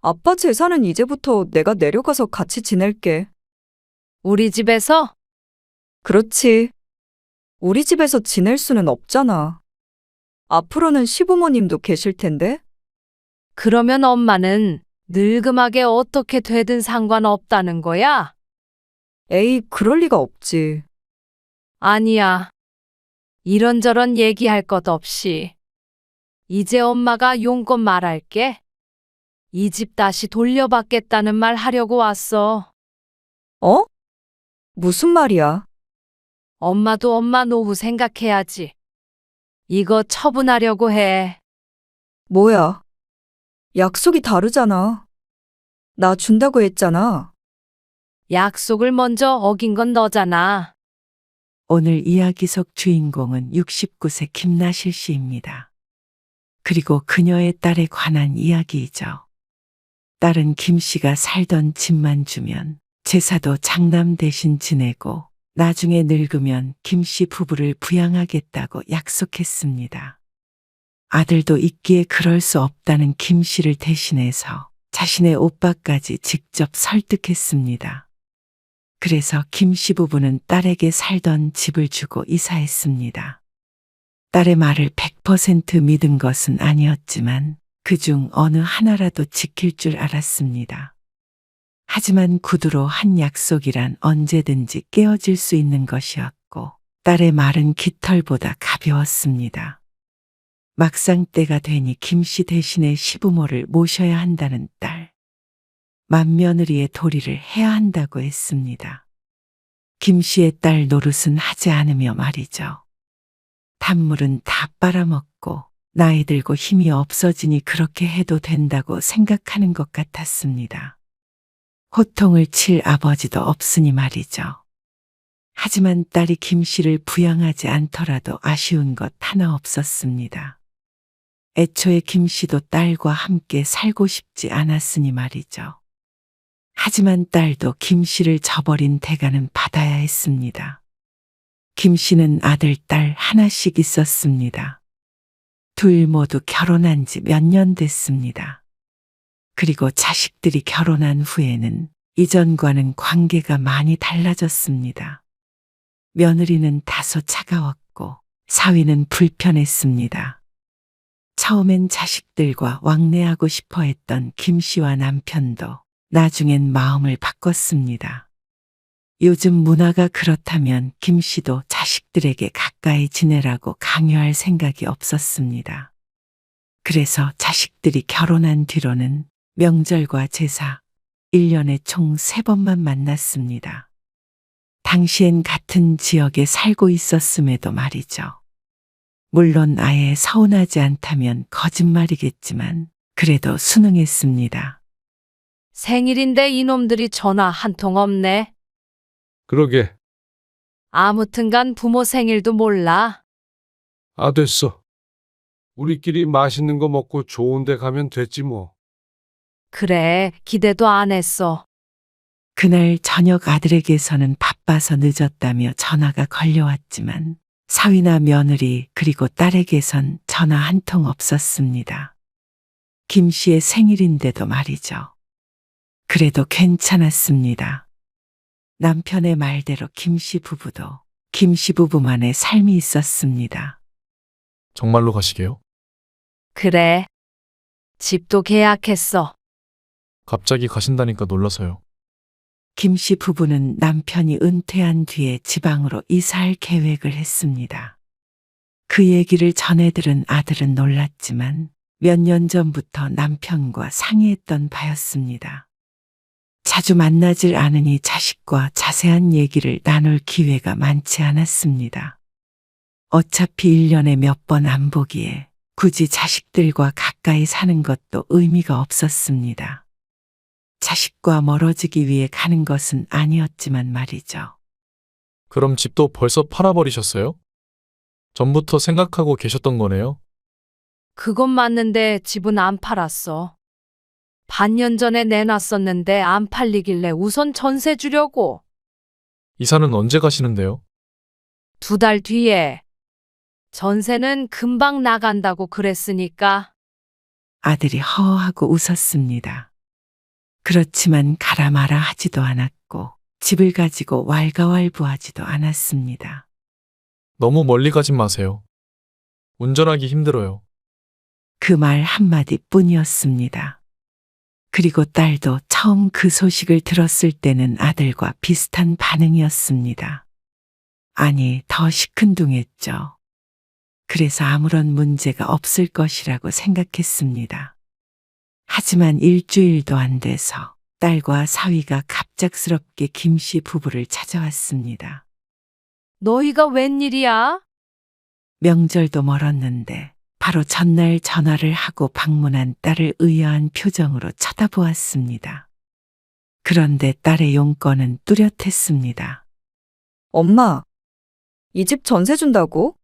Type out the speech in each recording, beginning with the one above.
아빠 재산은 이제부터 내가 내려가서 같이 지낼게. 우리 집에서? 그렇지. 우리 집에서 지낼 수는 없잖아. 앞으로는 시부모님도 계실 텐데? 그러면 엄마는 늙음하게 어떻게 되든 상관없다는 거야? 에이, 그럴 리가 없지. 아니야. 이런저런 얘기할 것 없이. 이제 엄마가 용건 말할게. 이 집 다시 돌려받겠다는 말 하려고 왔어. 어? 무슨 말이야? 엄마도 엄마 노후 생각해야지. 이거 처분하려고 해. 뭐야? 약속이 다르잖아. 나 준다고 했잖아. 약속을 먼저 어긴 건 너잖아. 오늘 이야기 속 주인공은 69세 김나실 씨입니다. 그리고 그녀의 딸에 관한 이야기이죠. 딸은 김 씨가 살던 집만 주면 제사도 장남 대신 지내고 나중에 늙으면 김 씨 부부를 부양하겠다고 약속했습니다. 아들도 있기에 그럴 수 없다는 김 씨를 대신해서 자신의 오빠까지 직접 설득했습니다. 그래서 김 씨 부부는 딸에게 살던 집을 주고 이사했습니다. 딸의 말을 100% 믿은 것은 아니었지만 그중 어느 하나라도 지킬 줄 알았습니다. 하지만 구두로 한 약속이란 언제든지 깨어질 수 있는 것이었고 딸의 말은 깃털보다 가벼웠습니다. 막상 때가 되니 김 씨 대신에 시부모를 모셔야 한다는 딸. 맏며느리의 도리를 해야 한다고 했습니다. 김 씨의 딸 노릇은 하지 않으며 말이죠. 단물은 다 빨아먹고 나이 들고 힘이 없어지니 그렇게 해도 된다고 생각하는 것 같았습니다. 호통을 칠 아버지도 없으니 말이죠. 하지만 딸이 김 씨를 부양하지 않더라도 아쉬운 것 하나 없었습니다. 애초에 김 씨도 딸과 함께 살고 싶지 않았으니 말이죠. 하지만 딸도 김 씨를 저버린 대가는 받아야 했습니다. 김 씨는 아들, 딸 하나씩 있었습니다. 둘 모두 결혼한 지 몇 년 됐습니다. 그리고 자식들이 결혼한 후에는 이전과는 관계가 많이 달라졌습니다. 며느리는 다소 차가웠고 사위는 불편했습니다. 처음엔 자식들과 왕래하고 싶어 했던 김 씨와 남편도 나중엔 마음을 바꿨습니다. 요즘 문화가 그렇다면 김 씨도 자식들에게 가까이 지내라고 강요할 생각이 없었습니다. 그래서 자식들이 결혼한 뒤로는 명절과 제사, 1년에 총 3번만 만났습니다. 당시엔 같은 지역에 살고 있었음에도 말이죠. 물론 아예 서운하지 않다면 거짓말이겠지만 그래도 순응했습니다. 생일인데 이놈들이 전화 한 통 없네. 그러게. 아무튼간 부모 생일도 몰라. 아, 됐어. 우리끼리 맛있는 거 먹고 좋은 데 가면 됐지 뭐. 그래, 기대도 안 했어. 그날 저녁 아들에게서는 바빠서 늦었다며 전화가 걸려왔지만 사위나 며느리 그리고 딸에게선 전화 한 통 없었습니다. 김 씨의 생일인데도 말이죠. 그래도 괜찮았습니다. 남편의 말대로 김 씨 부부도 김 씨 부부만의 삶이 있었습니다. 정말로 가시게요? 그래. 집도 계약했어. 갑자기 가신다니까 놀라서요. 김 씨 부부는 남편이 은퇴한 뒤에 지방으로 이사할 계획을 했습니다. 그 얘기를 전해 들은 아들은 놀랐지만 몇 년 전부터 남편과 상의했던 바였습니다. 자주 만나질 않으니 자식과 자세한 얘기를 나눌 기회가 많지 않았습니다. 어차피 1년에 몇 번 안 보기에 굳이 자식들과 가까이 사는 것도 의미가 없었습니다. 자식과 멀어지기 위해 가는 것은 아니었지만 말이죠. 그럼 집도 벌써 팔아버리셨어요? 전부터 생각하고 계셨던 거네요? 그건 맞는데 집은 안 팔았어. 반년 전에 내놨었는데 안 팔리길래 우선 전세 주려고. 이사는 언제 가시는데요? 2달 뒤에. 전세는 금방 나간다고 그랬으니까. 아들이 허허하고 웃었습니다. 그렇지만 가라 마라 하지도 않았고 집을 가지고 왈가왈부하지도 않았습니다. 너무 멀리 가진 마세요. 운전하기 힘들어요. 그 말 한마디 뿐이었습니다. 그리고 딸도 처음 그 소식을 들었을 때는 아들과 비슷한 반응이었습니다. 아니, 더 시큰둥했죠. 그래서 아무런 문제가 없을 것이라고 생각했습니다. 하지만 일주일도 안 돼서 딸과 사위가 갑작스럽게 김씨 부부를 찾아왔습니다. 너희가 웬일이야? 명절도 멀었는데 바로 전날 전화를 하고 방문한 딸을 의아한 표정으로 쳐다보았습니다. 그런데 딸의 용건은 뚜렷했습니다. 엄마, 이 집 전세 준다고?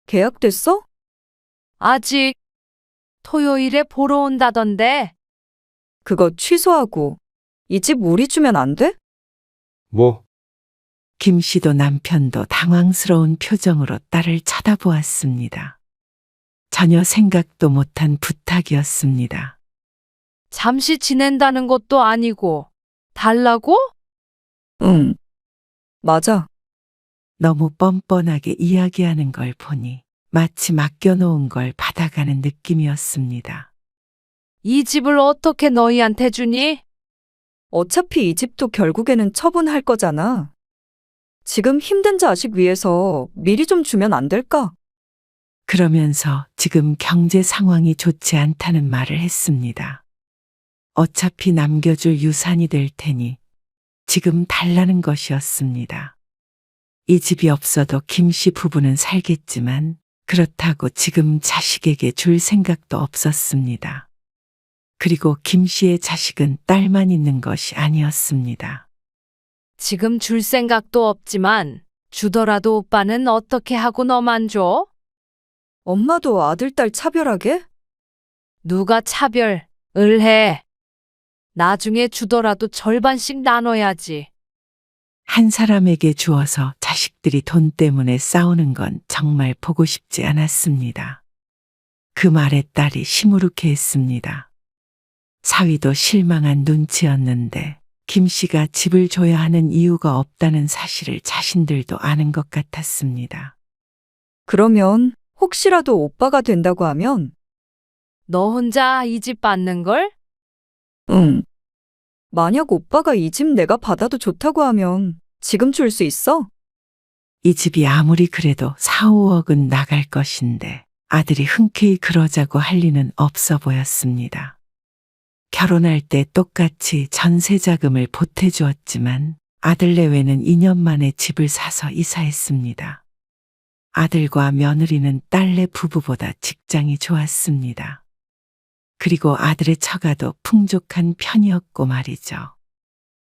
계약됐어? 아직 토요일에 보러 온다던데. 그거 취소하고 이 집 우리 주면 안 돼? 뭐, 김 씨도 남편도 당황스러운 표정으로 딸을 쳐다보았습니다. 전혀 생각도 못한 부탁이었습니다. 잠시 지낸다는 것도 아니고 달라고? 응. 맞아. 너무 뻔뻔하게 이야기하는 걸 보니 마치 맡겨놓은 걸 받아가는 느낌이었습니다. 이 집을 어떻게 너희한테 주니? 어차피 이 집도 결국에는 처분할 거잖아. 지금 힘든 자식 위해서 미리 좀 주면 안 될까? 그러면서 지금 경제 상황이 좋지 않다는 말을 했습니다. 어차피 남겨줄 유산이 될 테니 지금 달라는 것이었습니다. 이 집이 없어도 김 씨 부부는 살겠지만 그렇다고 지금 자식에게 줄 생각도 없었습니다. 그리고 김 씨의 자식은 딸만 있는 것이 아니었습니다. 지금 줄 생각도 없지만 주더라도 오빠는 어떻게 하고 너만 줘? 엄마도 아들, 딸 차별하게? 누가 차별을 해? 나중에 주더라도 절반씩 나눠야지. 한 사람에게 주어서 자식들이 돈 때문에 싸우는 건 정말 보고 싶지 않았습니다. 그 말에 딸이 시무룩해했습니다. 사위도 실망한 눈치였는데 김 씨가 집을 줘야 하는 이유가 없다는 사실을 자신들도 아는 것 같았습니다. 그러면 혹시라도 오빠가 된다고 하면? 너 혼자 이 집 받는 걸? 응. 만약 오빠가 이 집 내가 받아도 좋다고 하면 지금 줄 수 있어? 이 집이 아무리 그래도 4, 5억은 나갈 것인데 아들이 흔쾌히 그러자고 할 리는 없어 보였습니다. 결혼할 때 똑같이 전세 자금을 보태주었지만 아들 내외는 2년 만에 집을 사서 이사했습니다. 아들과 며느리는 딸내 부부보다 직장이 좋았습니다. 그리고 아들의 처가도 풍족한 편이었고 말이죠.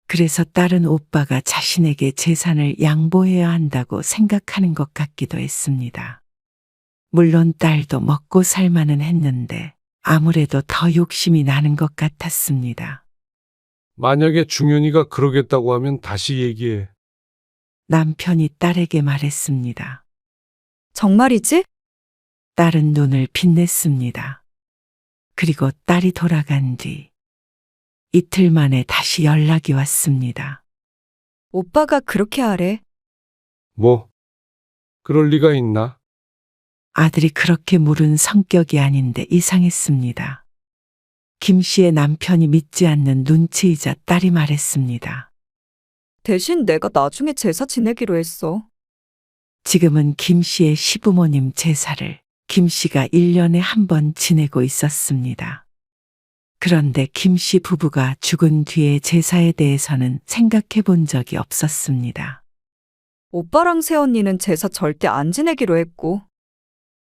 그래서 딸은 오빠가 자신에게 재산을 양보해야 한다고 생각하는 것 같기도 했습니다. 물론 딸도 먹고 살만은 했는데 아무래도 더 욕심이 나는 것 같았습니다. 만약에 중현이가 그러겠다고 하면 다시 얘기해. 남편이 딸에게 말했습니다. 정말이지? 딸은 눈을 빛냈습니다. 그리고 딸이 돌아간 뒤 이틀 만에 다시 연락이 왔습니다. 오빠가 그렇게 하래. 뭐, 그럴 리가 있나? 아들이 그렇게 물은 성격이 아닌데 이상했습니다. 김 씨의 남편이 믿지 않는 눈치이자 딸이 말했습니다. 대신 내가 나중에 제사 지내기로 했어. 지금은 김 씨의 시부모님 제사를 김 씨가 1년에 한 번 지내고 있었습니다. 그런데 김 씨 부부가 죽은 뒤의 제사에 대해서는 생각해 본 적이 없었습니다. 오빠랑 새언니는 제사 절대 안 지내기로 했고.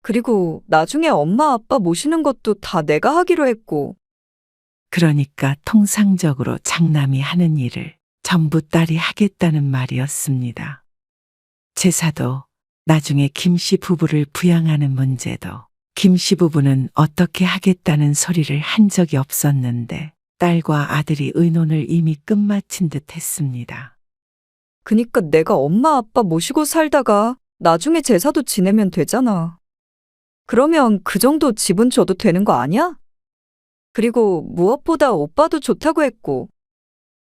그리고 나중에 엄마 아빠 모시는 것도 다 내가 하기로 했고. 그러니까 통상적으로 장남이 하는 일을 전부 딸이 하겠다는 말이었습니다. 제사도 나중에 김 씨 부부를 부양하는 문제도 김 씨 부부는 어떻게 하겠다는 소리를 한 적이 없었는데 딸과 아들이 의논을 이미 끝마친 듯 했습니다. 그니까 내가 엄마 아빠 모시고 살다가 나중에 제사도 지내면 되잖아. 그러면 그 정도 집은 줘도 되는 거 아니야? 그리고 무엇보다 오빠도 좋다고 했고.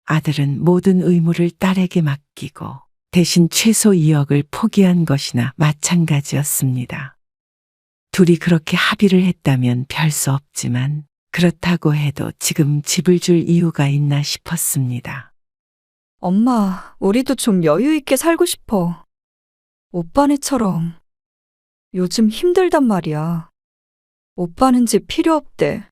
아들은 모든 의무를 딸에게 맡기고 대신 최소 2억을 포기한 것이나 마찬가지였습니다. 둘이 그렇게 합의를 했다면 별 수 없지만 그렇다고 해도 지금 집을 줄 이유가 있나 싶었습니다. 엄마, 우리도 좀 여유 있게 살고 싶어. 오빠네처럼. 요즘 힘들단 말이야. 오빠는 집 필요 없대.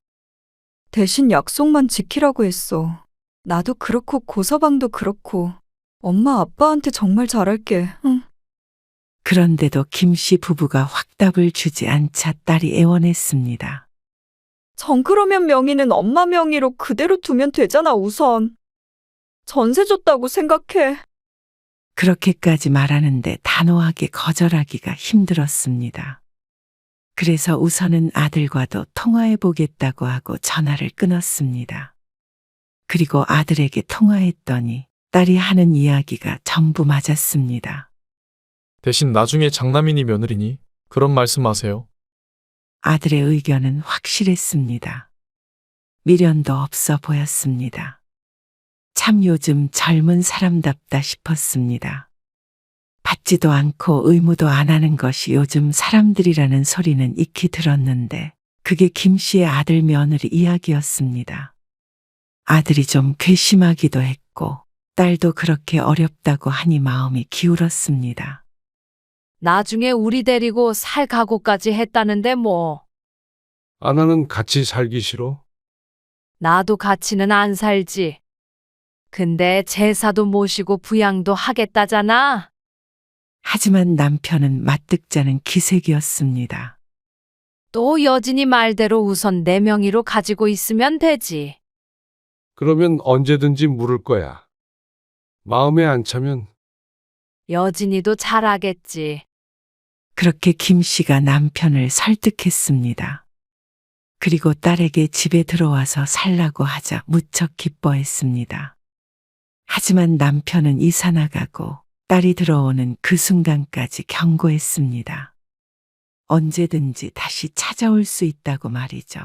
대신 약속만 지키라고 했어. 나도 그렇고 고서방도 그렇고. 엄마 아빠한테 정말 잘할게. 응? 그런데도 김씨 부부가 확답을 주지 않자 딸이 애원했습니다. 전 그러면 명의는 엄마 명의로 그대로 두면 되잖아, 우선. 전세 줬다고 생각해. 그렇게까지 말하는데 단호하게 거절하기가 힘들었습니다. 그래서 우선은 아들과도 통화해 보겠다고 하고 전화를 끊었습니다. 그리고 아들에게 통화했더니 딸이 하는 이야기가 전부 맞았습니다. 대신 나중에 장남이니 며느리니 그런 말씀하세요. 아들의 의견은 확실했습니다. 미련도 없어 보였습니다. 참 요즘 젊은 사람답다 싶었습니다. 받지도 않고 의무도 안 하는 것이 요즘 사람들이라는 소리는 익히 들었는데 그게 김 씨의 아들 며느리 이야기였습니다. 아들이 좀 괘씸하기도 했고 딸도 그렇게 어렵다고 하니 마음이 기울었습니다. 나중에 우리 데리고 살 각오까지 했다는데 뭐. 아나는 같이 살기 싫어? 나도 같이는 안 살지. 근데 제사도 모시고 부양도 하겠다잖아. 하지만 남편은 맞득자는 기색이었습니다. 또 여진이 말대로 우선 내 명의로 가지고 있으면 되지. 그러면 언제든지 물을 거야. 마음에 안 차면 여진이도 잘하겠지. 그렇게 김 씨가 남편을 설득했습니다. 그리고 딸에게 집에 들어와서 살라고 하자 무척 기뻐했습니다. 하지만 남편은 이사 나가고 딸이 들어오는 그 순간까지 경고했습니다. 언제든지 다시 찾아올 수 있다고 말이죠.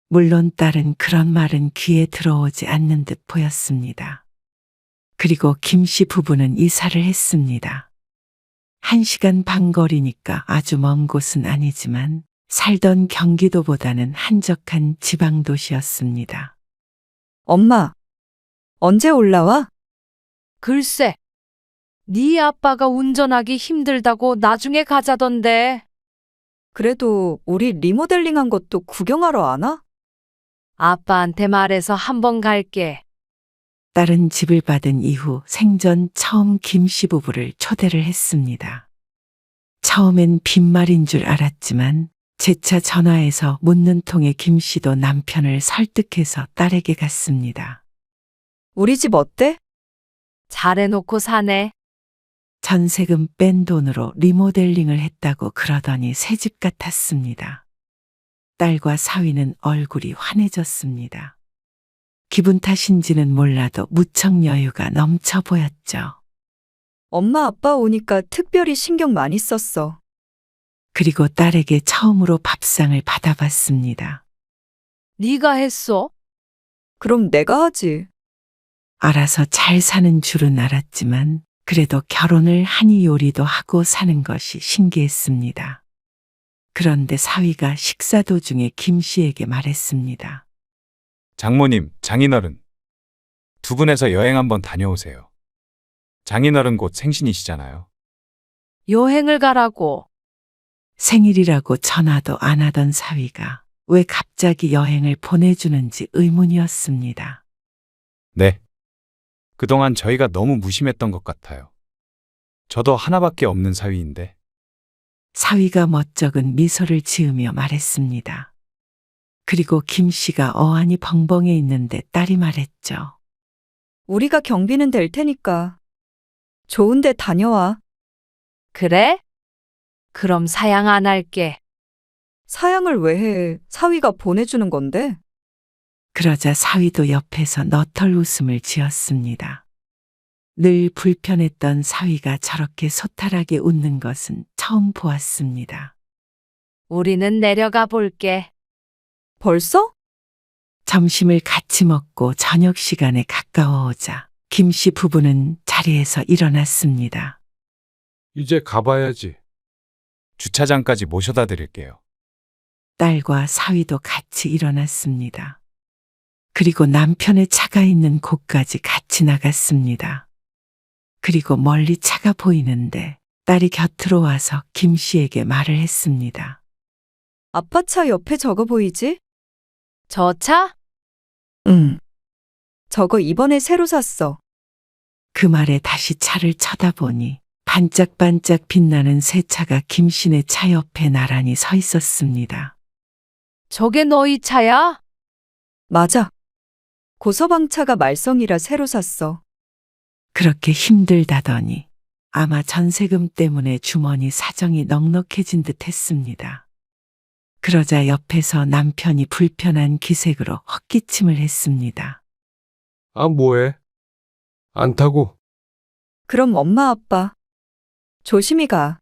물론 딸은 그런 말은 귀에 들어오지 않는 듯 보였습니다. 그리고 김 씨 부부는 이사를 했습니다. 1시간 반 거리니까 아주 먼 곳은 아니지만 살던 경기도보다는 한적한 지방 도시였습니다. 엄마, 언제 올라와? 글쎄, 네 아빠가 운전하기 힘들다고 나중에 가자던데. 그래도 우리 리모델링한 것도 구경하러 안 와? 아빠한테 말해서 한번 갈게. 딸은 집을 받은 이후 생전 처음 김 씨 부부를 초대를 했습니다. 처음엔 빈말인 줄 알았지만 재차 전화해서 묻는 통에 김 씨도 남편을 설득해서 딸에게 갔습니다. 우리 집 어때? 잘해놓고 사네. 전세금 뺀 돈으로 리모델링을 했다고 그러더니 새집 같았습니다. 딸과 사위는 얼굴이 환해졌습니다. 기분 탓인지는 몰라도 무척 여유가 넘쳐 보였죠. 엄마 아빠 오니까 특별히 신경 많이 썼어. 그리고 딸에게 처음으로 밥상을 받아봤습니다. 네가 했어? 그럼 내가 하지. 알아서 잘 사는 줄은 알았지만 그래도 결혼을 하니 요리도 하고 사는 것이 신기했습니다. 그런데 사위가 식사 도중에 김 씨에게 말했습니다. 장모님, 장인어른. 두 분에서 여행 한번 다녀오세요. 장인어른 곧 생신이시잖아요. 여행을 가라고. 생일이라고 전화도 안 하던 사위가 왜 갑자기 여행을 보내주는지 의문이었습니다. 네. 그동안 저희가 너무 무심했던 것 같아요. 저도 하나밖에 없는 사위인데. 사위가 멋쩍은 미소를 지으며 말했습니다. 그리고 김 씨가 어안이 벙벙해 있는데 딸이 말했죠. 우리가 경비는 될 테니까. 좋은 데 다녀와. 그래? 그럼 사양 안 할게. 사양을 왜 해? 사위가 보내주는 건데. 그러자 사위도 옆에서 너털 웃음을 지었습니다. 늘 불편했던 사위가 저렇게 소탈하게 웃는 것은 처음 보았습니다. 우리는 내려가 볼게. 벌써? 점심을 같이 먹고 저녁 시간에 가까워오자 김 씨 부부는 자리에서 일어났습니다. 이제 가봐야지. 주차장까지 모셔다 드릴게요. 딸과 사위도 같이 일어났습니다. 그리고 남편의 차가 있는 곳까지 같이 나갔습니다. 그리고 멀리 차가 보이는데 딸이 곁으로 와서 김 씨에게 말을 했습니다. 아빠 차 옆에 저거 보이지? 저 차? 응. 저거 이번에 새로 샀어. 그 말에 다시 차를 쳐다보니 반짝반짝 빛나는 새 차가 김 씨네 차 옆에 나란히 서 있었습니다. 저게 너희 차야? 맞아. 고서방 차가 말썽이라 새로 샀어. 그렇게 힘들다더니 아마 전세금 때문에 주머니 사정이 넉넉해진 듯 했습니다. 그러자 옆에서 남편이 불편한 기색으로 헛기침을 했습니다. 아, 뭐해? 안 타고. 그럼 엄마 아빠 조심히 가.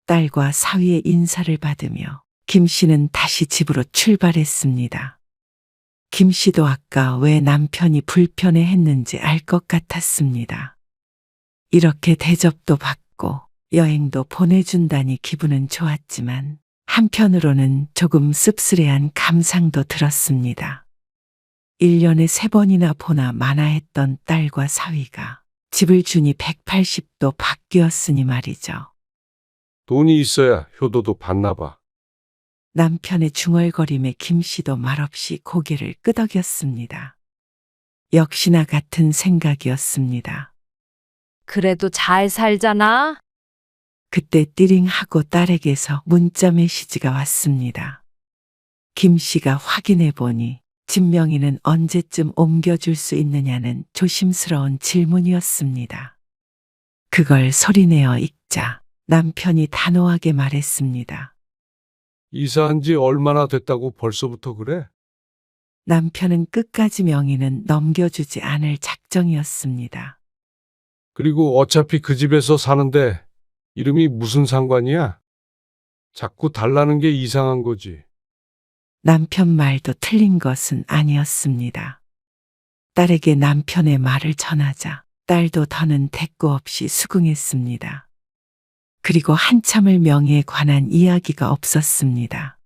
딸과 사위의 인사를 받으며 김 씨는 다시 집으로 출발했습니다. 김 씨도 아까 왜 남편이 불편해 했는지 알 것 같았습니다. 이렇게 대접도 받고 여행도 보내준다니 기분은 좋았지만 한편으로는 조금 씁쓸해한 감상도 들었습니다. 1년에 3번이나 보나 마나 했던 딸과 사위가 집을 주니 180도 바뀌었으니 말이죠. 돈이 있어야 효도도 받나 봐. 남편의 중얼거림에 김 씨도 말없이 고개를 끄덕였습니다. 역시나 같은 생각이었습니다. 그래도 잘 살잖아. 그때 띠링하고 딸에게서 문자 메시지가 왔습니다. 김 씨가 확인해 보니 집 명의는 언제쯤 옮겨줄 수 있느냐는 조심스러운 질문이었습니다. 그걸 소리내어 읽자 남편이 단호하게 말했습니다. 이사한 지 얼마나 됐다고 벌써부터 그래? 남편은 끝까지 명의는 넘겨주지 않을 작정이었습니다. 그리고 어차피 그 집에서 사는데 이름이 무슨 상관이야? 자꾸 달라는 게 이상한 거지. 남편 말도 틀린 것은 아니었습니다. 딸에게 남편의 말을 전하자 딸도 더는 대꾸 없이 수긍했습니다. 그리고 한참을 명의에 관한 이야기가 없었습니다.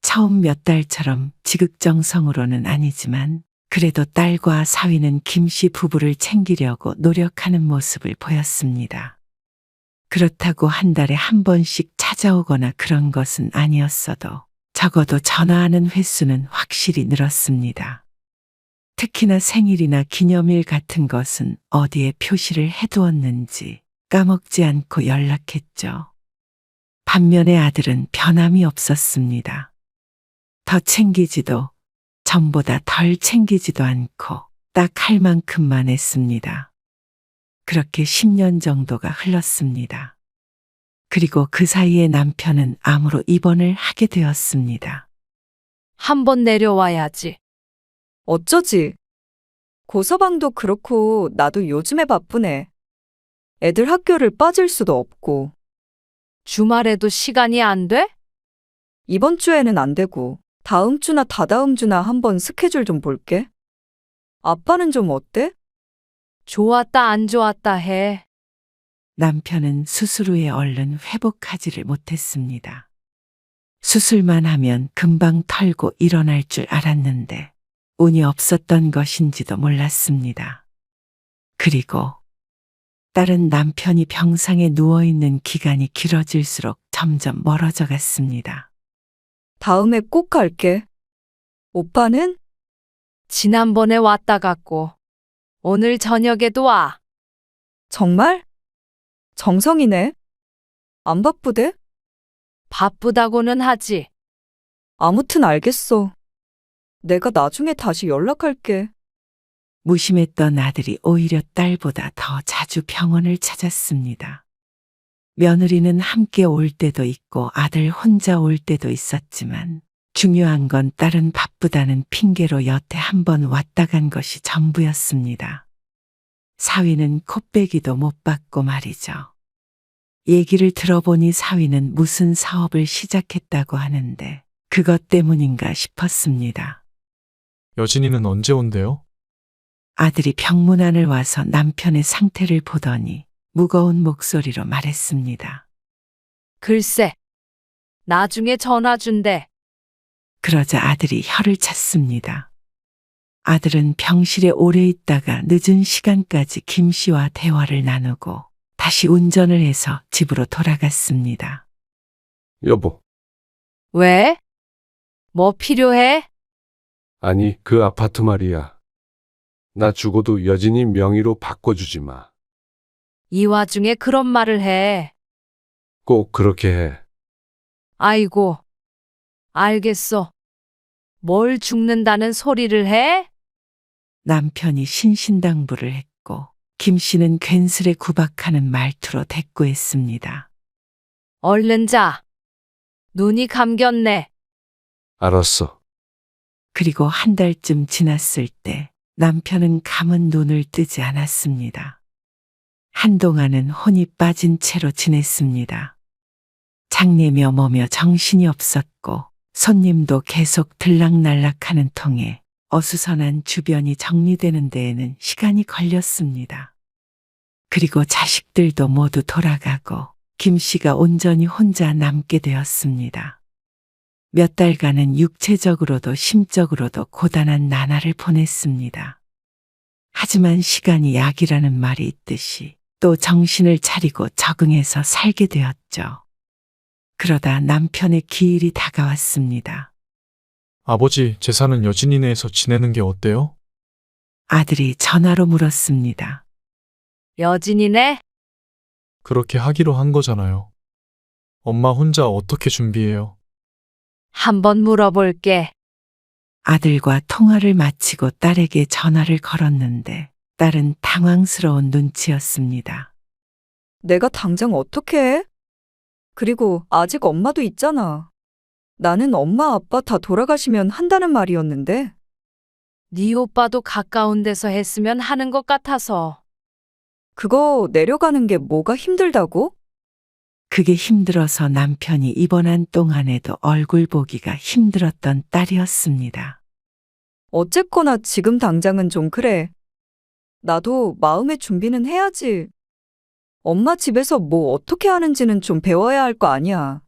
처음 몇 달처럼 지극정성으로는 아니지만 그래도 딸과 사위는 김 씨 부부를 챙기려고 노력하는 모습을 보였습니다. 그렇다고 한 달에 한 번씩 찾아오거나 그런 것은 아니었어도 적어도 전화하는 횟수는 확실히 늘었습니다. 특히나 생일이나 기념일 같은 것은 어디에 표시를 해두었는지 까먹지 않고 연락했죠. 반면에 아들은 변함이 없었습니다. 더 챙기지도 전보다 덜 챙기지도 않고 딱 할 만큼만 했습니다. 그렇게 10년 정도가 흘렀습니다. 그리고 그 사이에 남편은 암으로 입원을 하게 되었습니다. 한번 내려와야지. 어쩌지? 고서방도 그렇고 나도 요즘에 바쁘네. 애들 학교를 빠질 수도 없고 주말에도 시간이 안 돼? 이번 주에는 안 되고 다음 주나 다다음 주나 한번 스케줄 좀 볼게. 아빠는 좀 어때? 좋았다 안 좋았다 해. 남편은 수술 후에 얼른 회복하지를 못했습니다. 수술만 하면 금방 털고 일어날 줄 알았는데 운이 없었던 것인지도 몰랐습니다. 그리고 딸은 남편이 병상에 누워있는 기간이 길어질수록 점점 멀어져 갔습니다. 다음에 꼭 갈게. 오빠는? 지난번에 왔다 갔고 오늘 저녁에도 와. 정말? 정성이네. 안 바쁘대? 바쁘다고는 하지. 아무튼 알겠어. 내가 나중에 다시 연락할게. 무심했던 아들이 오히려 딸보다 더 자주 병원을 찾았습니다. 며느리는 함께 올 때도 있고 아들 혼자 올 때도 있었지만 중요한 건 딸은 바쁘다는 핑계로 여태 한 번 왔다 간 것이 전부였습니다. 사위는 콧배기도 못 받고 말이죠. 얘기를 들어보니 사위는 무슨 사업을 시작했다고 하는데 그것 때문인가 싶었습니다. 여진이는 언제 온대요? 아들이 병문 안을 와서 남편의 상태를 보더니 무거운 목소리로 말했습니다. 글쎄, 나중에 전화 준대. 그러자 아들이 혀를 찼습니다. 아들은 병실에 오래 있다가 늦은 시간까지 김 씨와 대화를 나누고 다시 운전을 해서 집으로 돌아갔습니다. 여보, 왜? 뭐 필요해? 아니, 그 아파트 말이야. 나 죽어도 여진이 명의로 바꿔주지 마. 이 와중에 그런 말을 해. 꼭 그렇게 해. 아이고, 알겠어. 뭘 죽는다는 소리를 해? 남편이 신신당부를 했고 김 씨는 괜스레 구박하는 말투로 대꾸했습니다. 얼른 자. 눈이 감겼네. 알았어. 그리고 한 달쯤 지났을 때 남편은 감은 눈을 뜨지 않았습니다. 한동안은 혼이 빠진 채로 지냈습니다. 장례며 뭐며 정신이 없었고 손님도 계속 들락날락하는 통에 어수선한 주변이 정리되는 데에는 시간이 걸렸습니다. 그리고 자식들도 모두 돌아가고 김 씨가 온전히 혼자 남게 되었습니다. 몇 달간은 육체적으로도 심적으로도 고단한 나날을 보냈습니다. 하지만 시간이 약이라는 말이 있듯이 또 정신을 차리고 적응해서 살게 되었죠. 그러다 남편의 기일이 다가왔습니다. 아버지, 제사는 여진이네에서 지내는 게 어때요? 아들이 전화로 물었습니다. 여진이네? 그렇게 하기로 한 거잖아요. 엄마 혼자 어떻게 준비해요? 한번 물어볼게. 아들과 통화를 마치고 딸에게 전화를 걸었는데 딸은 당황스러운 눈치였습니다. 내가 당장 어떻게 해? 그리고 아직 엄마도 있잖아. 나는 엄마 아빠 다 돌아가시면 한다는 말이었는데. 네 오빠도 가까운 데서 했으면 하는 것 같아서. 그거 내려가는 게 뭐가 힘들다고? 그게 힘들어서 남편이 입원한 동안에도 얼굴 보기가 힘들었던 딸이었습니다. 어쨌거나 지금 당장은 좀 그래. 나도 마음의 준비는 해야지. 엄마 집에서 뭐 어떻게 하는지는 좀 배워야 할 거 아니야.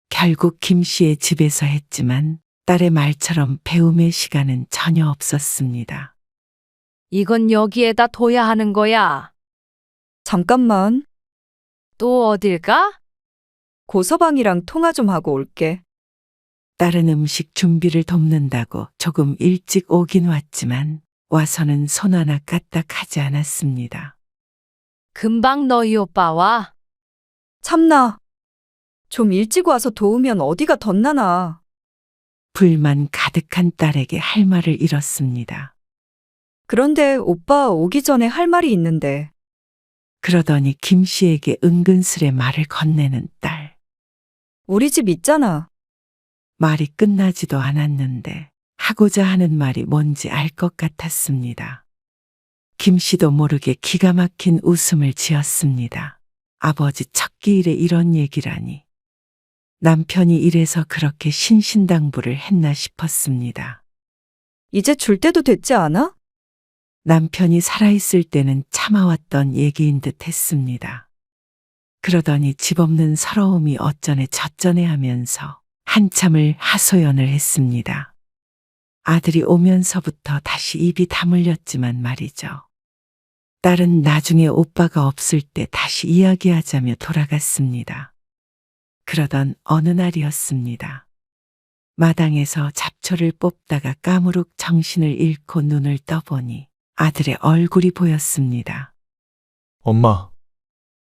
결국 김 씨의 집에서 했지만 딸의 말처럼 배움의 시간은 전혀 없었습니다. 이건 여기에다 둬야 하는 거야. 잠깐만. 또 어딜 가? 고서방이랑 통화 좀 하고 올게. 딸은 음식 준비를 돕는다고 조금 일찍 오긴 왔지만 와서는 손 하나 까딱하지 않았습니다. 금방 너희 오빠와. 참나. 좀 일찍 와서 도우면 어디가 덧나나. 불만 가득한 딸에게 할 말을 잃었습니다. 그런데 오빠 오기 전에 할 말이 있는데. 그러더니 김 씨에게 은근스레 말을 건네는 딸. 우리 집 있잖아. 말이 끝나지도 않았는데 하고자 하는 말이 뭔지 알 것 같았습니다. 김 씨도 모르게 기가 막힌 웃음을 지었습니다. 아버지 첫 기일에 이런 얘기라니. 남편이 이래서 그렇게 신신당부를 했나 싶었습니다. 이제 줄 때도 됐지 않아? 남편이 살아있을 때는 참아왔던 얘기인 듯 했습니다. 그러더니 집 없는 서러움이 어쩌네 저쩌네 하면서 한참을 하소연을 했습니다. 아들이 오면서부터 다시 입이 다물렸지만 말이죠. 딸은 나중에 오빠가 없을 때 다시 이야기하자며 돌아갔습니다. 그러던 어느 날이었습니다. 마당에서 잡초를 뽑다가 까무룩 정신을 잃고 눈을 떠보니 아들의 얼굴이 보였습니다. 엄마,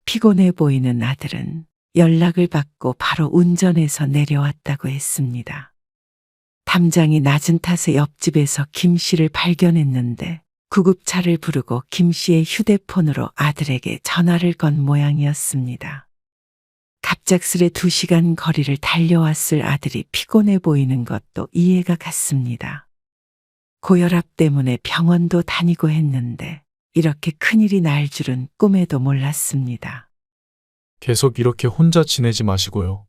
피곤해 보이는 아들은 연락을 받고 바로 운전해서 내려왔다고 했습니다. 담장이 낮은 탓에 옆집에서 김 씨를 발견했는데 구급차를 부르고 김 씨의 휴대폰으로 아들에게 전화를 건 모양이었습니다. 갑작스레 2시간 거리를 달려왔을 아들이 피곤해 보이는 것도 이해가 갔습니다. 고혈압 때문에 병원도 다니고 했는데 이렇게 큰일이 날 줄은 꿈에도 몰랐습니다. 계속 이렇게 혼자 지내지 마시고요.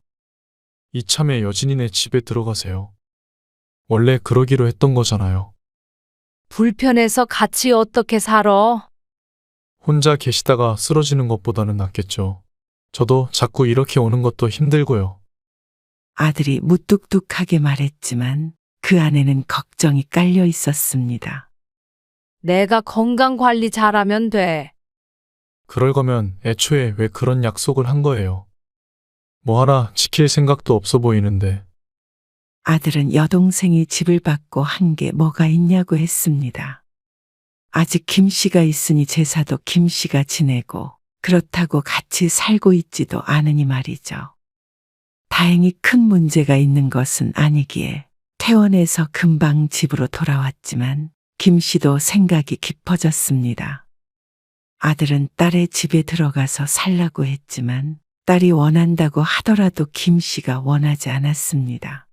이참에 여진이네 집에 들어가세요. 원래 그러기로 했던 거잖아요. 불편해서 같이 어떻게 살아? 혼자 계시다가 쓰러지는 것보다는 낫겠죠. 저도 자꾸 이렇게 오는 것도 힘들고요. 아들이 무뚝뚝하게 말했지만 그 안에는 걱정이 깔려 있었습니다. 내가 건강 관리 잘하면 돼. 그럴 거면 애초에 왜 그런 약속을 한 거예요? 뭐 하나 지킬 생각도 없어 보이는데. 아들은 여동생이 집을 받고 한 게 뭐가 있냐고 했습니다. 아직 김 씨가 있으니 제사도 김 씨가 지내고 그렇다고 같이 살고 있지도 않으니 말이죠. 다행히 큰 문제가 있는 것은 아니기에 퇴원해서 금방 집으로 돌아왔지만 김 씨도 생각이 깊어졌습니다. 아들은 딸의 집에 들어가서 살라고 했지만 딸이 원한다고 하더라도 김 씨가 원하지 않았습니다.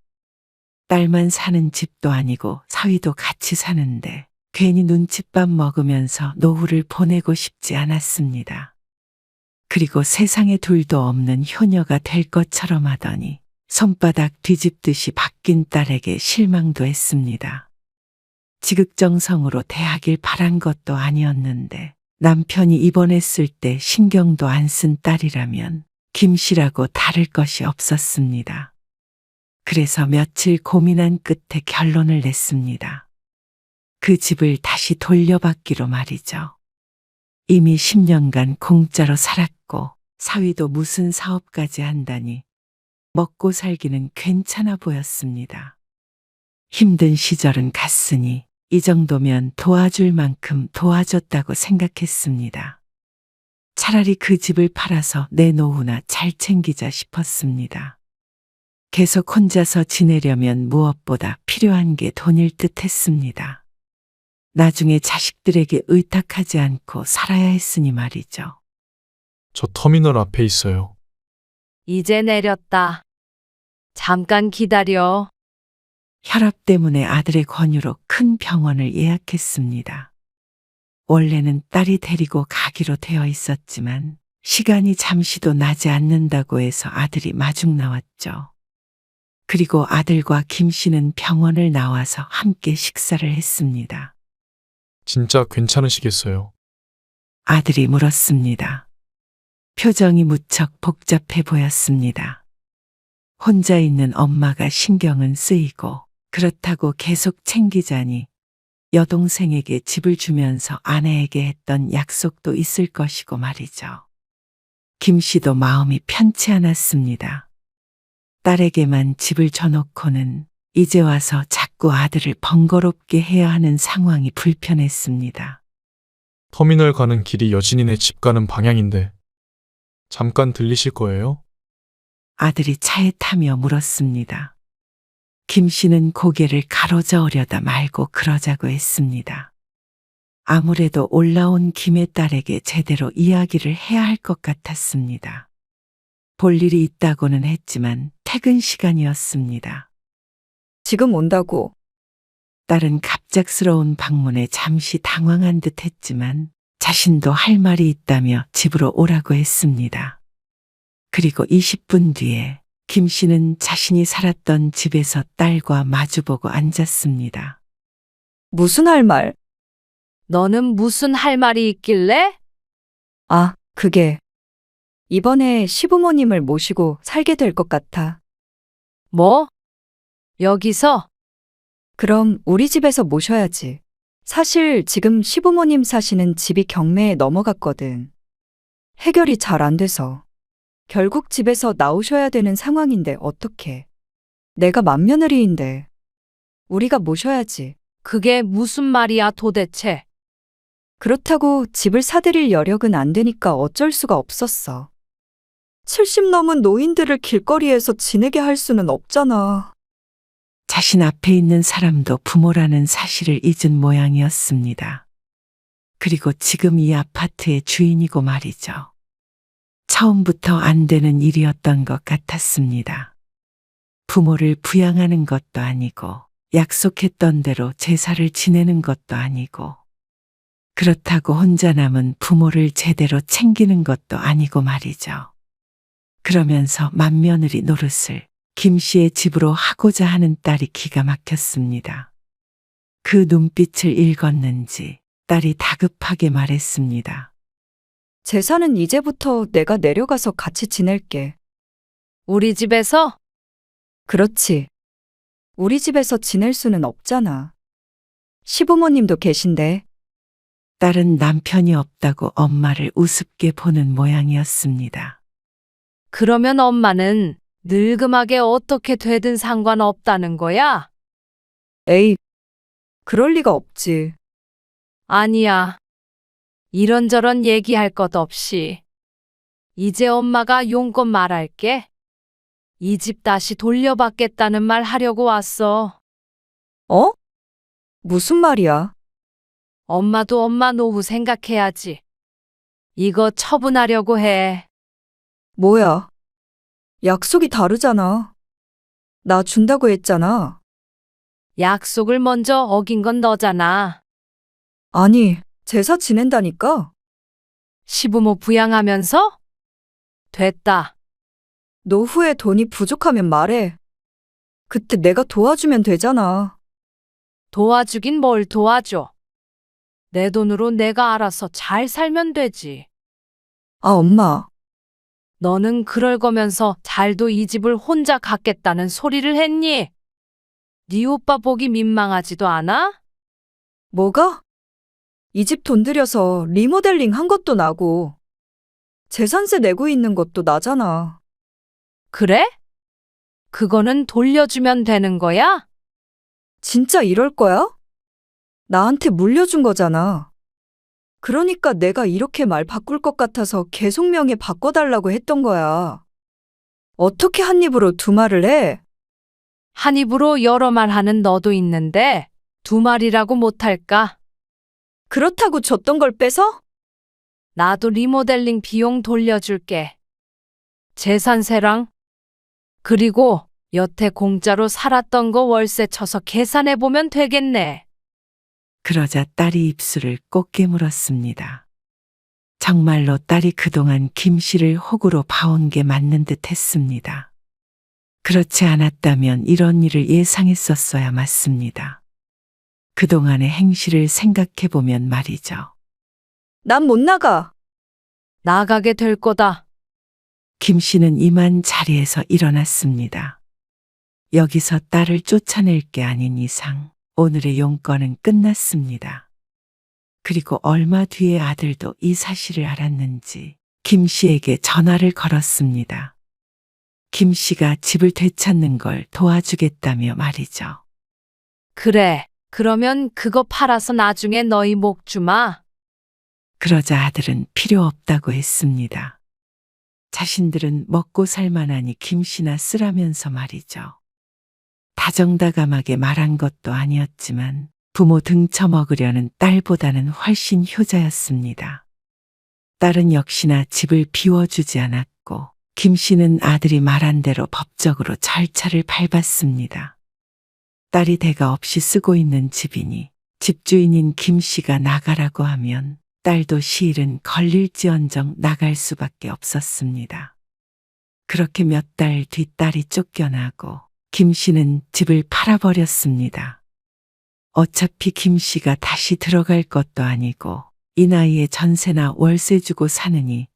딸만 사는 집도 아니고 사위도 같이 사는데 괜히 눈칫밥 먹으면서 노후를 보내고 싶지 않았습니다. 그리고 세상에 둘도 없는 효녀가 될 것처럼 하더니 손바닥 뒤집듯이 바뀐 딸에게 실망도 했습니다. 지극정성으로 대하길 바란 것도 아니었는데 남편이 입원했을 때 신경도 안 쓴 딸이라면 김 씨라고 다를 것이 없었습니다. 그래서 며칠 고민한 끝에 결론을 냈습니다. 그 집을 다시 돌려받기로 말이죠. 이미 10년간 공짜로 살았고 사위도 무슨 사업까지 한다니 먹고 살기는 괜찮아 보였습니다. 힘든 시절은 갔으니 이 정도면 도와줄 만큼 도와줬다고 생각했습니다. 차라리 그 집을 팔아서 내 노후나 잘 챙기자 싶었습니다. 계속 혼자서 지내려면 무엇보다 필요한 게 돈일 듯 했습니다. 나중에 자식들에게 의탁하지 않고 살아야 했으니 말이죠. 저 터미널 앞에 있어요. 이제 내렸다. 잠깐 기다려. 혈압 때문에 아들의 권유로 큰 병원을 예약했습니다. 원래는 딸이 데리고 가기로 되어 있었지만 시간이 잠시도 나지 않는다고 해서 아들이 마중 나왔죠. 그리고 아들과 김 씨는 병원을 나와서 함께 식사를 했습니다. 진짜 괜찮으시겠어요? 아들이 물었습니다. 표정이 무척 복잡해 보였습니다. 혼자 있는 엄마가 신경은 쓰이고 그렇다고 계속 챙기자니 여동생에게 집을 주면서 아내에게 했던 약속도 있을 것이고 말이죠. 김 씨도 마음이 편치 않았습니다. 딸에게만 집을 줘놓고는 이제 와서 자꾸 아들을 번거롭게 해야 하는 상황이 불편했습니다. 터미널 가는 길이 여진이네 집 가는 방향인데 잠깐 들리실 거예요? 아들이 차에 타며 물었습니다. 김 씨는 고개를 가로저으려다 말고 그러자고 했습니다. 아무래도 올라온 김의 딸에게 제대로 이야기를 해야 할 것 같았습니다. 볼 일이 있다고는 했지만 퇴근 시간이었습니다. 지금 온다고. 딸은 갑작스러운 방문에 잠시 당황한 듯 했지만 자신도 할 말이 있다며 집으로 오라고 했습니다. 그리고 20분 뒤에 김 씨는 자신이 살았던 집에서 딸과 마주보고 앉았습니다. 무슨 할 말? 너는 무슨 할 말이 있길래? 아, 그게. 이번에 시부모님을 모시고 살게 될 것 같아. 뭐? 여기서? 그럼 우리 집에서 모셔야지. 사실 지금 시부모님 사시는 집이 경매에 넘어갔거든. 해결이 잘 안 돼서. 결국 집에서 나오셔야 되는 상황인데 어떡해. 내가 맏며느리인데. 우리가 모셔야지. 그게 무슨 말이야 도대체? 그렇다고 집을 사드릴 여력은 안 되니까 어쩔 수가 없었어. 70 넘은 노인들을 길거리에서 지내게 할 수는 없잖아. 자신 앞에 있는 사람도 부모라는 사실을 잊은 모양이었습니다. 그리고 지금 이 아파트의 주인이고 말이죠. 처음부터 안 되는 일이었던 것 같았습니다. 부모를 부양하는 것도 아니고 약속했던 대로 제사를 지내는 것도 아니고 그렇다고 혼자 남은 부모를 제대로 챙기는 것도 아니고 말이죠. 그러면서 맏며느리 노릇을 김 씨의 집으로 하고자 하는 딸이 기가 막혔습니다. 그 눈빛을 읽었는지 딸이 다급하게 말했습니다. 재산은 이제부터 내가 내려가서 같이 지낼게. 우리 집에서? 그렇지. 우리 집에서 지낼 수는 없잖아. 시부모님도 계신데. 딸은 남편이 없다고 엄마를 우습게 보는 모양이었습니다. 그러면 엄마는 늙음하게 어떻게 되든 상관없다는 거야? 에이, 그럴 리가 없지. 아니야. 이런저런 얘기할 것 없이. 이제 엄마가 용건 말할게. 이 집 다시 돌려받겠다는 말 하려고 왔어. 어? 무슨 말이야? 엄마도 엄마 노후 생각해야지. 이거 처분하려고 해. 뭐야? 약속이 다르잖아. 나 준다고 했잖아. 약속을 먼저 어긴 건 너잖아. 아니, 제사 지낸다니까? 시부모 부양하면서? 됐다. 노후에 돈이 부족하면 말해. 그때 내가 도와주면 되잖아. 도와주긴 뭘 도와줘. 내 돈으로 내가 알아서 잘 살면 되지. 아, 엄마. 너는 그럴 거면서 잘도 이 집을 혼자 갖겠다는 소리를 했니? 네 오빠 보기 민망하지도 않아? 뭐가? 이 집 돈 들여서 리모델링 한 것도 나고, 재산세 내고 있는 것도 나잖아. 그래? 그거는 돌려주면 되는 거야? 진짜 이럴 거야? 나한테 물려준 거잖아. 그러니까 내가 이렇게 말 바꿀 것 같아서 계속 명예 바꿔달라고 했던 거야. 어떻게 한 입으로 두 말을 해? 한 입으로 여러 말 하는 너도 있는데 두 말이라고 못할까? 그렇다고 줬던 걸 뺏어? 나도 리모델링 비용 돌려줄게. 재산세랑 그리고 여태 공짜로 살았던 거 월세 쳐서 계산해 보면 되겠네. 그러자 딸이 입술을 꼭 깨물었습니다. 정말로 딸이 그동안 김 씨를 호구로 봐온 게 맞는 듯 했습니다. 그렇지 않았다면 이런 일을 예상했었어야 맞습니다. 그동안의 행실을 생각해보면 말이죠. 난 못 나가. 나가게 될 거다. 김 씨는 이만 자리에서 일어났습니다. 여기서 딸을 쫓아낼 게 아닌 이상 오늘의 용건은 끝났습니다. 그리고 얼마 뒤에 아들도 이 사실을 알았는지 김 씨에게 전화를 걸었습니다. 김 씨가 집을 되찾는 걸 도와주겠다며 말이죠. 그래. 그러면 그거 팔아서 나중에 너희 목 주마. 그러자 아들은 필요 없다고 했습니다. 자신들은 먹고 살만하니 김 씨나 쓰라면서 말이죠. 다정다감하게 말한 것도 아니었지만 부모 등쳐먹으려는 딸보다는 훨씬 효자였습니다. 딸은 역시나 집을 비워주지 않았고 김 씨는 아들이 말한 대로 법적으로 절차를 밟았습니다. 딸이 대가 없이 쓰고 있는 집이니 집주인인 김 씨가 나가라고 하면 딸도 시일은 걸릴지언정 나갈 수밖에 없었습니다. 그렇게 몇 달 뒤 딸이 쫓겨나고 김 씨는 집을 팔아버렸습니다. 어차피 김 씨가 다시 들어갈 것도 아니고 이 나이에 전세나 월세 주고 사느니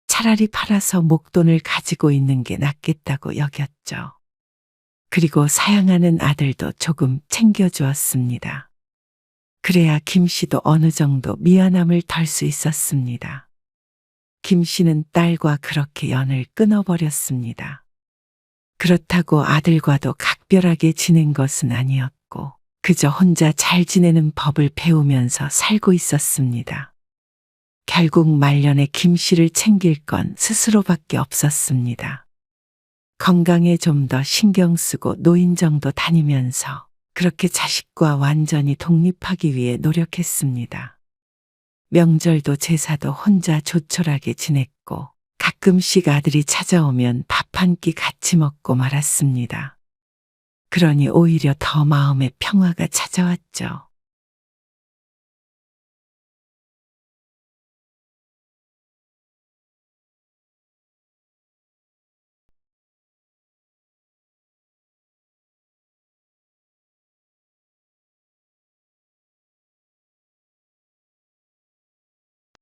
차라리 팔아서 목돈을 가지고 있는 게 낫겠다고 여겼죠. 그리고 사양하는 아들도 조금 챙겨주었습니다. 그래야 김 씨도 어느 정도 미안함을 덜 수 있었습니다. 김 씨는 딸과 그렇게 연을 끊어버렸습니다. 그렇다고 아들과도 각별하게 지낸 것은 아니었고 그저 혼자 잘 지내는 법을 배우면서 살고 있었습니다. 결국 말년에 김 씨를 챙길 건 스스로밖에 없었습니다. 건강에 좀 더 신경 쓰고 노인정도 다니면서 그렇게 자식과 완전히 독립하기 위해 노력했습니다. 명절도 제사도 혼자 조촐하게 지냈고 가끔씩 아들이 찾아오면 밥 한 끼 같이 먹고 말았습니다. 그러니 오히려 더 마음에 평화가 찾아왔죠.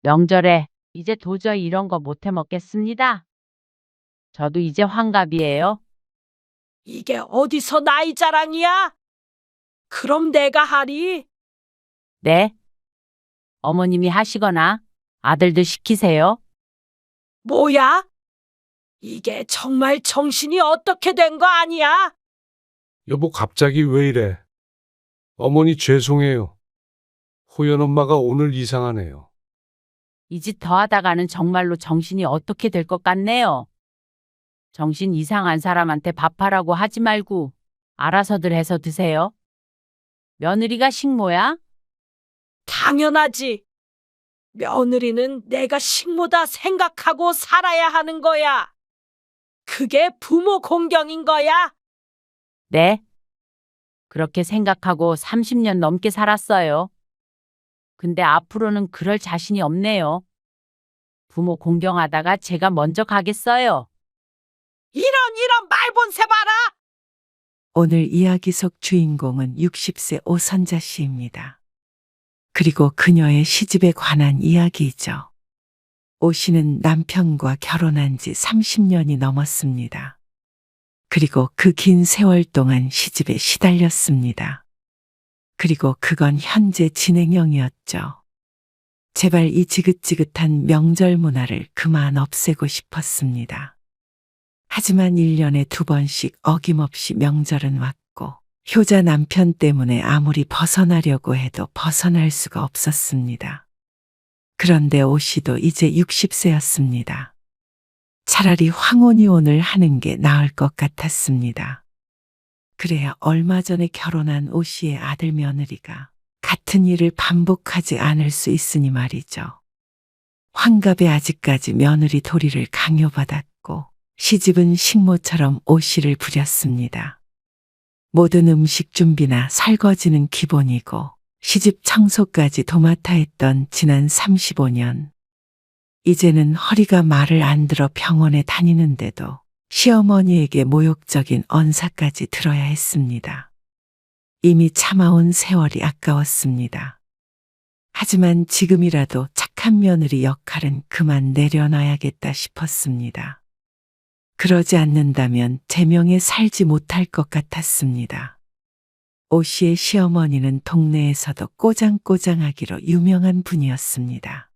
명절에 이제 도저히 이런 거 못해 먹겠습니다. 저도 이제 환갑이에요. 이게 어디서 나이 자랑이야? 그럼 내가 하리. 네. 어머님이 하시거나 아들들 시키세요. 뭐야? 이게 정말 정신이 어떻게 된 거 아니야? 여보, 갑자기 왜 이래? 어머니 죄송해요. 호연 엄마가 오늘 이상하네요. 이 짓 더 하다가는 정말로 정신이 어떻게 될 것 같네요. 정신 이상한 사람한테 밥하라고 하지 말고 알아서들 해서 드세요. 며느리가 식모야? 당연하지. 며느리는 내가 식모다 생각하고 살아야 하는 거야. 그게 부모 공경인 거야. 네. 그렇게 생각하고 30년 넘게 살았어요. 근데 앞으로는 그럴 자신이 없네요. 부모 공경하다가 제가 먼저 가겠어요. 이런 말본새 봐라. 오늘 이야기 속 주인공은 60세 오선자 씨입니다. 그리고 그녀의 시집에 관한 이야기이죠. 오 씨는 남편과 결혼한 지 30년이 넘었습니다. 그리고 그 긴 세월 동안 시집에 시달렸습니다. 그리고 그건 현재 진행형이었죠. 제발 이 지긋지긋한 명절 문화를 그만 없애고 싶었습니다. 하지만 1년에 2번씩 어김없이 명절은 왔고 효자 남편 때문에 아무리 벗어나려고 해도 벗어날 수가 없었습니다. 그런데 오 씨도 이제 60세였습니다. 차라리 황혼이혼을 하는 게 나을 것 같았습니다. 그래야 얼마 전에 결혼한 오 씨의 아들 며느리가 같은 일을 반복하지 않을 수 있으니 말이죠. 환갑에 아직까지 며느리 도리를 강요받았고 시집은 식모처럼 오 씨를 부렸습니다. 모든 음식 준비나 설거지는 기본이고 시집 청소까지 도맡아 했던 지난 35년. 이제는 허리가 말을 안 들어 병원에 다니는데도 시어머니에게 모욕적인 언사까지 들어야 했습니다. 이미 참아온 세월이 아까웠습니다. 하지만 지금이라도 착한 며느리 역할은 그만 내려놔야겠다 싶었습니다. 그러지 않는다면 제명에 살지 못할 것 같았습니다. 오 씨의 시어머니는 동네에서도 꼬장꼬장하기로 유명한 분이었습니다.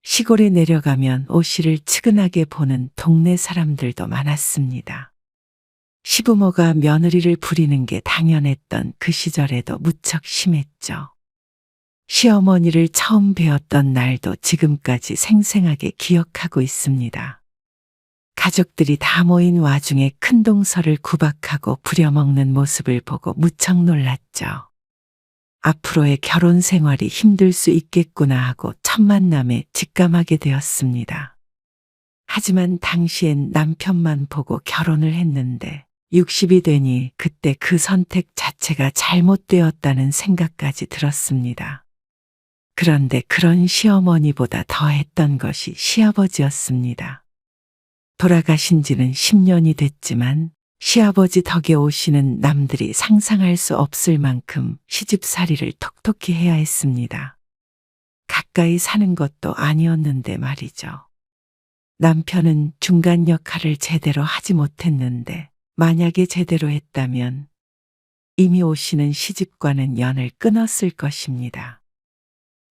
시골에 내려가면 오 씨를 측은하게 보는 동네 사람들도 많았습니다. 시부모가 며느리를 부리는 게 당연했던 그 시절에도 무척 심했죠. 시어머니를 처음 뵈었던 날도 지금까지 생생하게 기억하고 있습니다. 가족들이 다 모인 와중에 큰 동서를 구박하고 부려먹는 모습을 보고 무척 놀랐죠. 앞으로의 결혼 생활이 힘들 수 있겠구나 하고 첫 만남에 직감하게 되었습니다. 하지만 당시엔 남편만 보고 결혼을 했는데 60이 되니 그때 그 선택 자체가 잘못되었다는 생각까지 들었습니다. 그런데 그런 시어머니보다 더했던 것이 시아버지였습니다. 돌아가신 지는 10년이 됐지만 시아버지 덕에 오 씨는 남들이 상상할 수 없을 만큼 시집살이를 톡톡히 해야 했습니다. 가까이 사는 것도 아니었는데 말이죠. 남편은 중간 역할을 제대로 하지 못했는데 만약에 제대로 했다면 이미 오 씨는 시집과는 연을 끊었을 것입니다.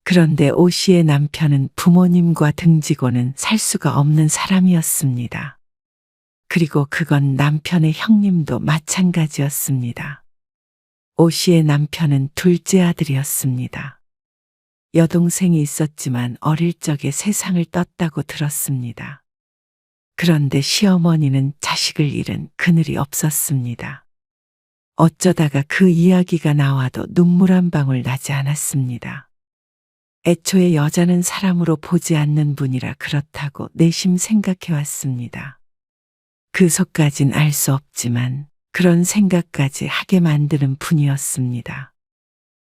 그런데 오 씨의 남편은 부모님과 등지고는 살 수가 없는 사람이었습니다. 그리고 그건 남편의 형님도 마찬가지였습니다. 오 씨의 남편은 둘째 아들이었습니다. 여동생이 있었지만 어릴 적에 세상을 떴다고 들었습니다. 그런데 시어머니는 자식을 잃은 그늘이 없었습니다. 어쩌다가 그 이야기가 나와도 눈물 한 방울 나지 않았습니다. 애초에 여자는 사람으로 보지 않는 분이라 그렇다고 내심 생각해왔습니다. 그 속까진 알 수 없지만 그런 생각까지 하게 만드는 분이었습니다.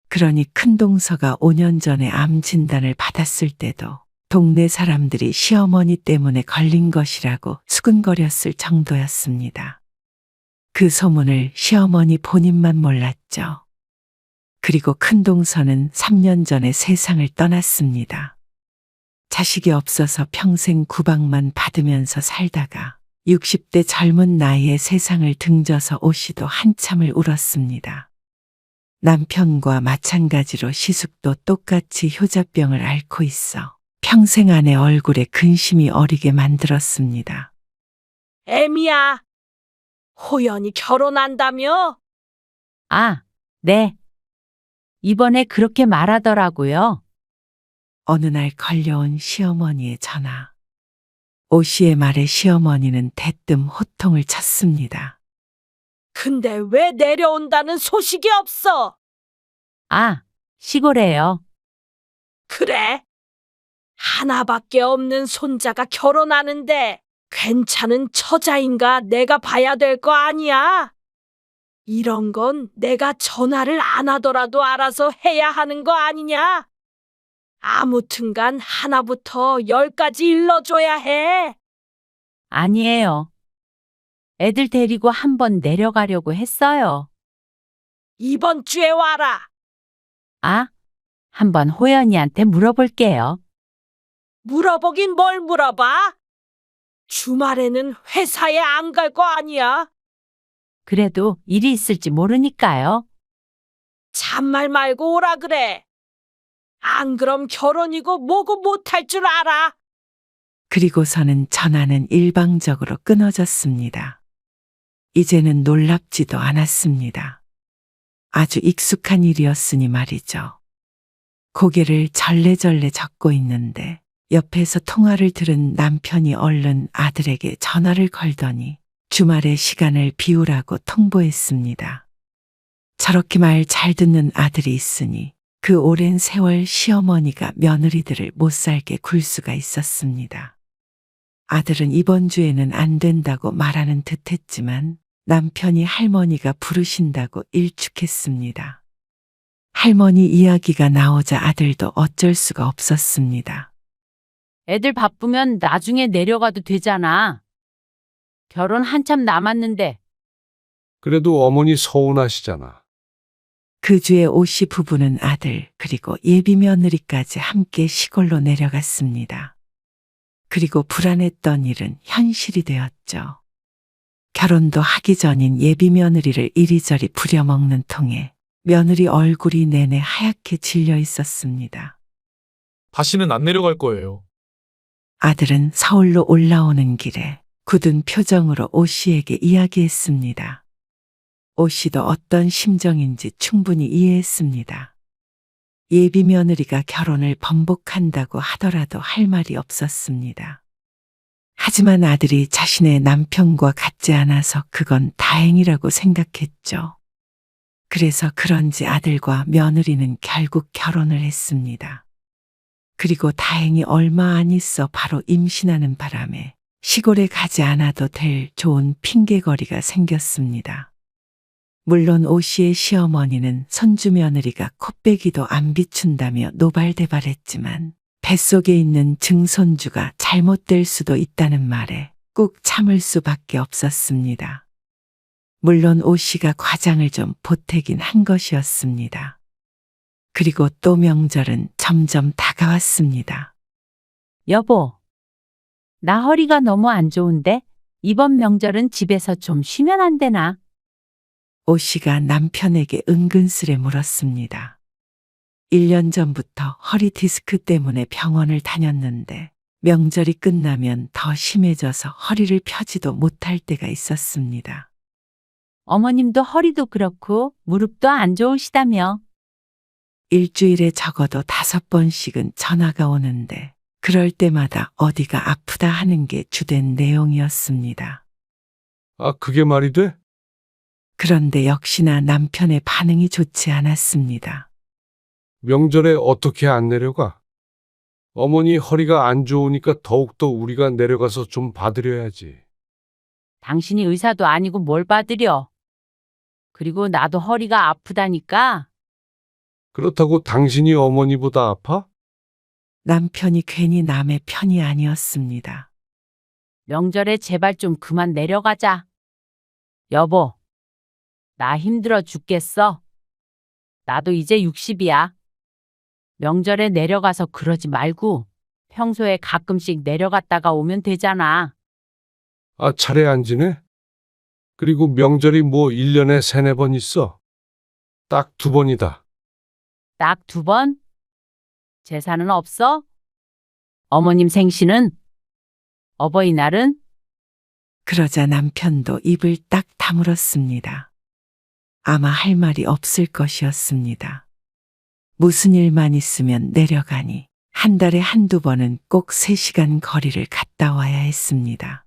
그러니 큰동서가 5년 전에 암 진단을 받았을 때도 동네 사람들이 시어머니 때문에 걸린 것이라고 수근거렸을 정도였습니다. 그 소문을 시어머니 본인만 몰랐죠. 그리고 큰동서는 3년 전에 세상을 떠났습니다. 자식이 없어서 평생 구박만 받으면서 살다가 60대 젊은 나이에 세상을 등져서 오씨도 한참을 울었습니다. 남편과 마찬가지로 시숙도 똑같이 효자병을 앓고 있어 평생 안에 얼굴에 근심이 어리게 만들었습니다. 애미야, 호연이 결혼한다며? 아, 네. 이번에 그렇게 말하더라고요. 어느 날 걸려온 시어머니의 전화. 오씨의 말에 시어머니는 대뜸 호통을 쳤습니다. 근데 왜 내려온다는 소식이 없어? 아, 시골에요. 그래? 하나밖에 없는 손자가 결혼하는데 괜찮은 처자인가 내가 봐야 될 거 아니야? 이런 건 내가 전화를 안 하더라도 알아서 해야 하는 거 아니냐? 아무튼간 하나부터 10까지 일러줘야 해. 아니에요. 애들 데리고 한번 내려가려고 했어요. 이번 주에 와라. 아, 한번 호연이한테 물어볼게요. 물어보긴 뭘 물어봐? 주말에는 회사에 안 갈 거 아니야? 그래도 일이 있을지 모르니까요. 잔말 말고 오라 그래. 안 그럼 결혼이고 뭐고 못할 줄 알아. 그리고서는 전화는 일방적으로 끊어졌습니다. 이제는 놀랍지도 않았습니다. 아주 익숙한 일이었으니 말이죠. 고개를 절레절레 젓고 있는데 옆에서 통화를 들은 남편이 얼른 아들에게 전화를 걸더니 주말에 시간을 비우라고 통보했습니다. 저렇게 말 잘 듣는 아들이 있으니 그 오랜 세월 시어머니가 며느리들을 못 살게 굴 수가 있었습니다. 아들은 이번 주에는 안 된다고 말하는 듯 했지만 남편이 할머니가 부르신다고 일축했습니다. 할머니 이야기가 나오자 아들도 어쩔 수가 없었습니다. 애들 바쁘면 나중에 내려가도 되잖아. 결혼 한참 남았는데. 그래도 어머니 서운하시잖아. 그 주에 오씨 부부는 아들 그리고 예비 며느리까지 함께 시골로 내려갔습니다. 그리고 불안했던 일은 현실이 되었죠. 결혼도 하기 전인 예비 며느리를 이리저리 부려먹는 통에 며느리 얼굴이 내내 하얗게 질려 있었습니다. 다시는 안 내려갈 거예요. 아들은 서울로 올라오는 길에 굳은 표정으로 오씨에게 이야기했습니다. 오씨도 어떤 심정인지 충분히 이해했습니다. 예비 며느리가 결혼을 번복한다고 하더라도 할 말이 없었습니다. 하지만 아들이 자신의 남편과 같지 않아서 그건 다행이라고 생각했죠. 그래서 그런지 아들과 며느리는 결국 결혼을 했습니다. 그리고 다행히 얼마 안 있어 바로 임신하는 바람에 시골에 가지 않아도 될 좋은 핑계거리가 생겼습니다. 물론 오씨의 시어머니는 손주 며느리가 코빼기도 안 비춘다며 노발대발했지만 뱃속에 있는 증손주가 잘못될 수도 있다는 말에 꾹 참을 수밖에 없었습니다. 물론 오씨가 과장을 좀 보태긴 한 것이었습니다. 그리고 또 명절은 점점 다가왔습니다. 여보, 나 허리가 너무 안 좋은데 이번 명절은 집에서 좀 쉬면 안 되나? 오씨가 남편에게 은근스레 물었습니다. 1년 전부터 허리 디스크 때문에 병원을 다녔는데 명절이 끝나면 더 심해져서 허리를 펴지도 못할 때가 있었습니다. 어머님도 허리도 그렇고 무릎도 안 좋으시다며. 일주일에 적어도 5번씩은 전화가 오는데 그럴 때마다 어디가 아프다 하는 게 주된 내용이었습니다. 아, 그게 말이 돼? 그런데 역시나 남편의 반응이 좋지 않았습니다. 명절에 어떻게 안 내려가? 어머니 허리가 안 좋으니까 더욱더 우리가 내려가서 좀 봐드려야지. 당신이 의사도 아니고 뭘 봐드려. 그리고 나도 허리가 아프다니까. 그렇다고 당신이 어머니보다 아파? 남편이 괜히 남의 편이 아니었습니다. 명절에 제발 좀 그만 내려가자. 여보, 나 힘들어 죽겠어. 나도 이제 60이야. 명절에 내려가서 그러지 말고 평소에 가끔씩 내려갔다가 오면 되잖아. 아, 차례 안 지내? 그리고 명절이 뭐 1년에 3-4번 있어. 딱 2번이다. 딱 2번? 제사는 없어? 어머님 생신은? 어버이날은? 그러자 남편도 입을 딱 다물었습니다. 아마 할 말이 없을 것이었습니다. 무슨 일만 있으면 내려가니 한 달에 1-2번은 꼭 3시간 거리를 갔다 와야 했습니다.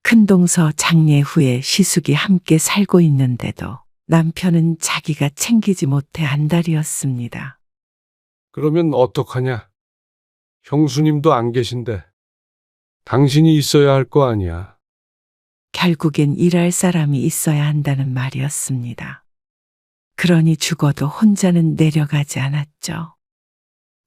큰동서 장례 후에 시숙이 함께 살고 있는데도 남편은 자기가 챙기지 못해 안달이었습니다. 그러면 어떡하냐? 형수님도 안 계신데. 당신이 있어야 할 거 아니야. 결국엔 일할 사람이 있어야 한다는 말이었습니다. 그러니 죽어도 혼자는 내려가지 않았죠.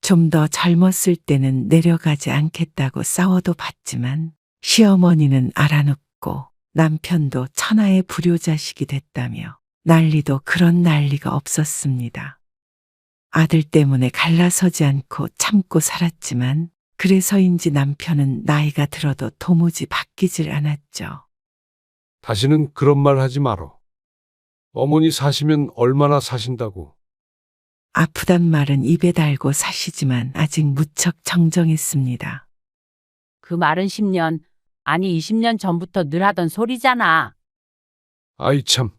좀 더 젊었을 때는 내려가지 않겠다고 싸워도 봤지만 시어머니는 알아눕고 남편도 천하의 불효자식이 됐다며 난리도 그런 난리가 없었습니다. 아들 때문에 갈라서지 않고 참고 살았지만 그래서인지 남편은 나이가 들어도 도무지 바뀌질 않았죠. 다시는 그런 말 하지 말어. 어머니 사시면 얼마나 사신다고. 아프단 말은 입에 달고 사시지만 아직 무척 정정했습니다. 그 말은 10년, 아니 20년 전부터 늘 하던 소리잖아. 아이 참.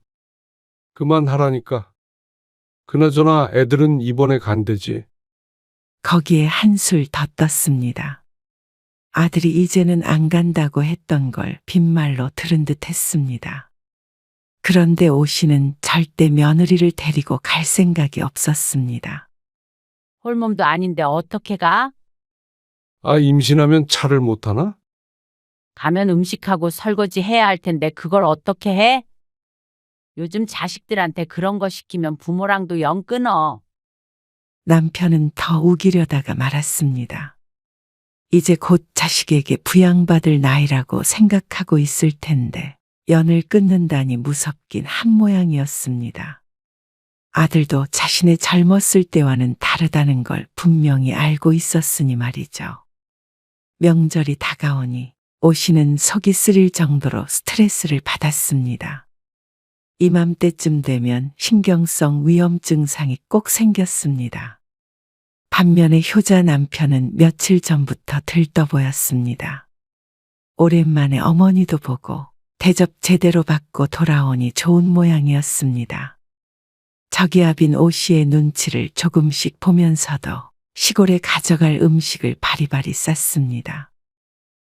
그만하라니까. 그나저나 애들은 이번에 간대지. 거기에 한술 더 떴습니다. 아들이 이제는 안 간다고 했던 걸 빈말로 들은 듯 했습니다. 그런데 오 씨는 절대 며느리를 데리고 갈 생각이 없었습니다. 홀몸도 아닌데 어떻게 가? 아, 임신하면 차를 못 타나? 가면 음식하고 설거지 해야 할 텐데 그걸 어떻게 해? 요즘 자식들한테 그런 거 시키면 부모랑도 영 끊어. 남편은 더 우기려다가 말았습니다. 이제 곧 자식에게 부양받을 나이라고 생각하고 있을 텐데 연을 끊는다니 무섭긴 한 모양이었습니다. 아들도 자신의 젊었을 때와는 다르다는 걸 분명히 알고 있었으니 말이죠. 명절이 다가오니 오 씨는 속이 쓰릴 정도로 스트레스를 받았습니다. 이맘때쯤 되면 신경성 위험 증상이 꼭 생겼습니다. 반면에 효자 남편은 며칠 전부터 들떠 보였습니다. 오랜만에 어머니도 보고 대접 제대로 받고 돌아오니 좋은 모양이었습니다. 저기압인 오 씨의 눈치를 조금씩 보면서도 시골에 가져갈 음식을 바리바리 쌌습니다.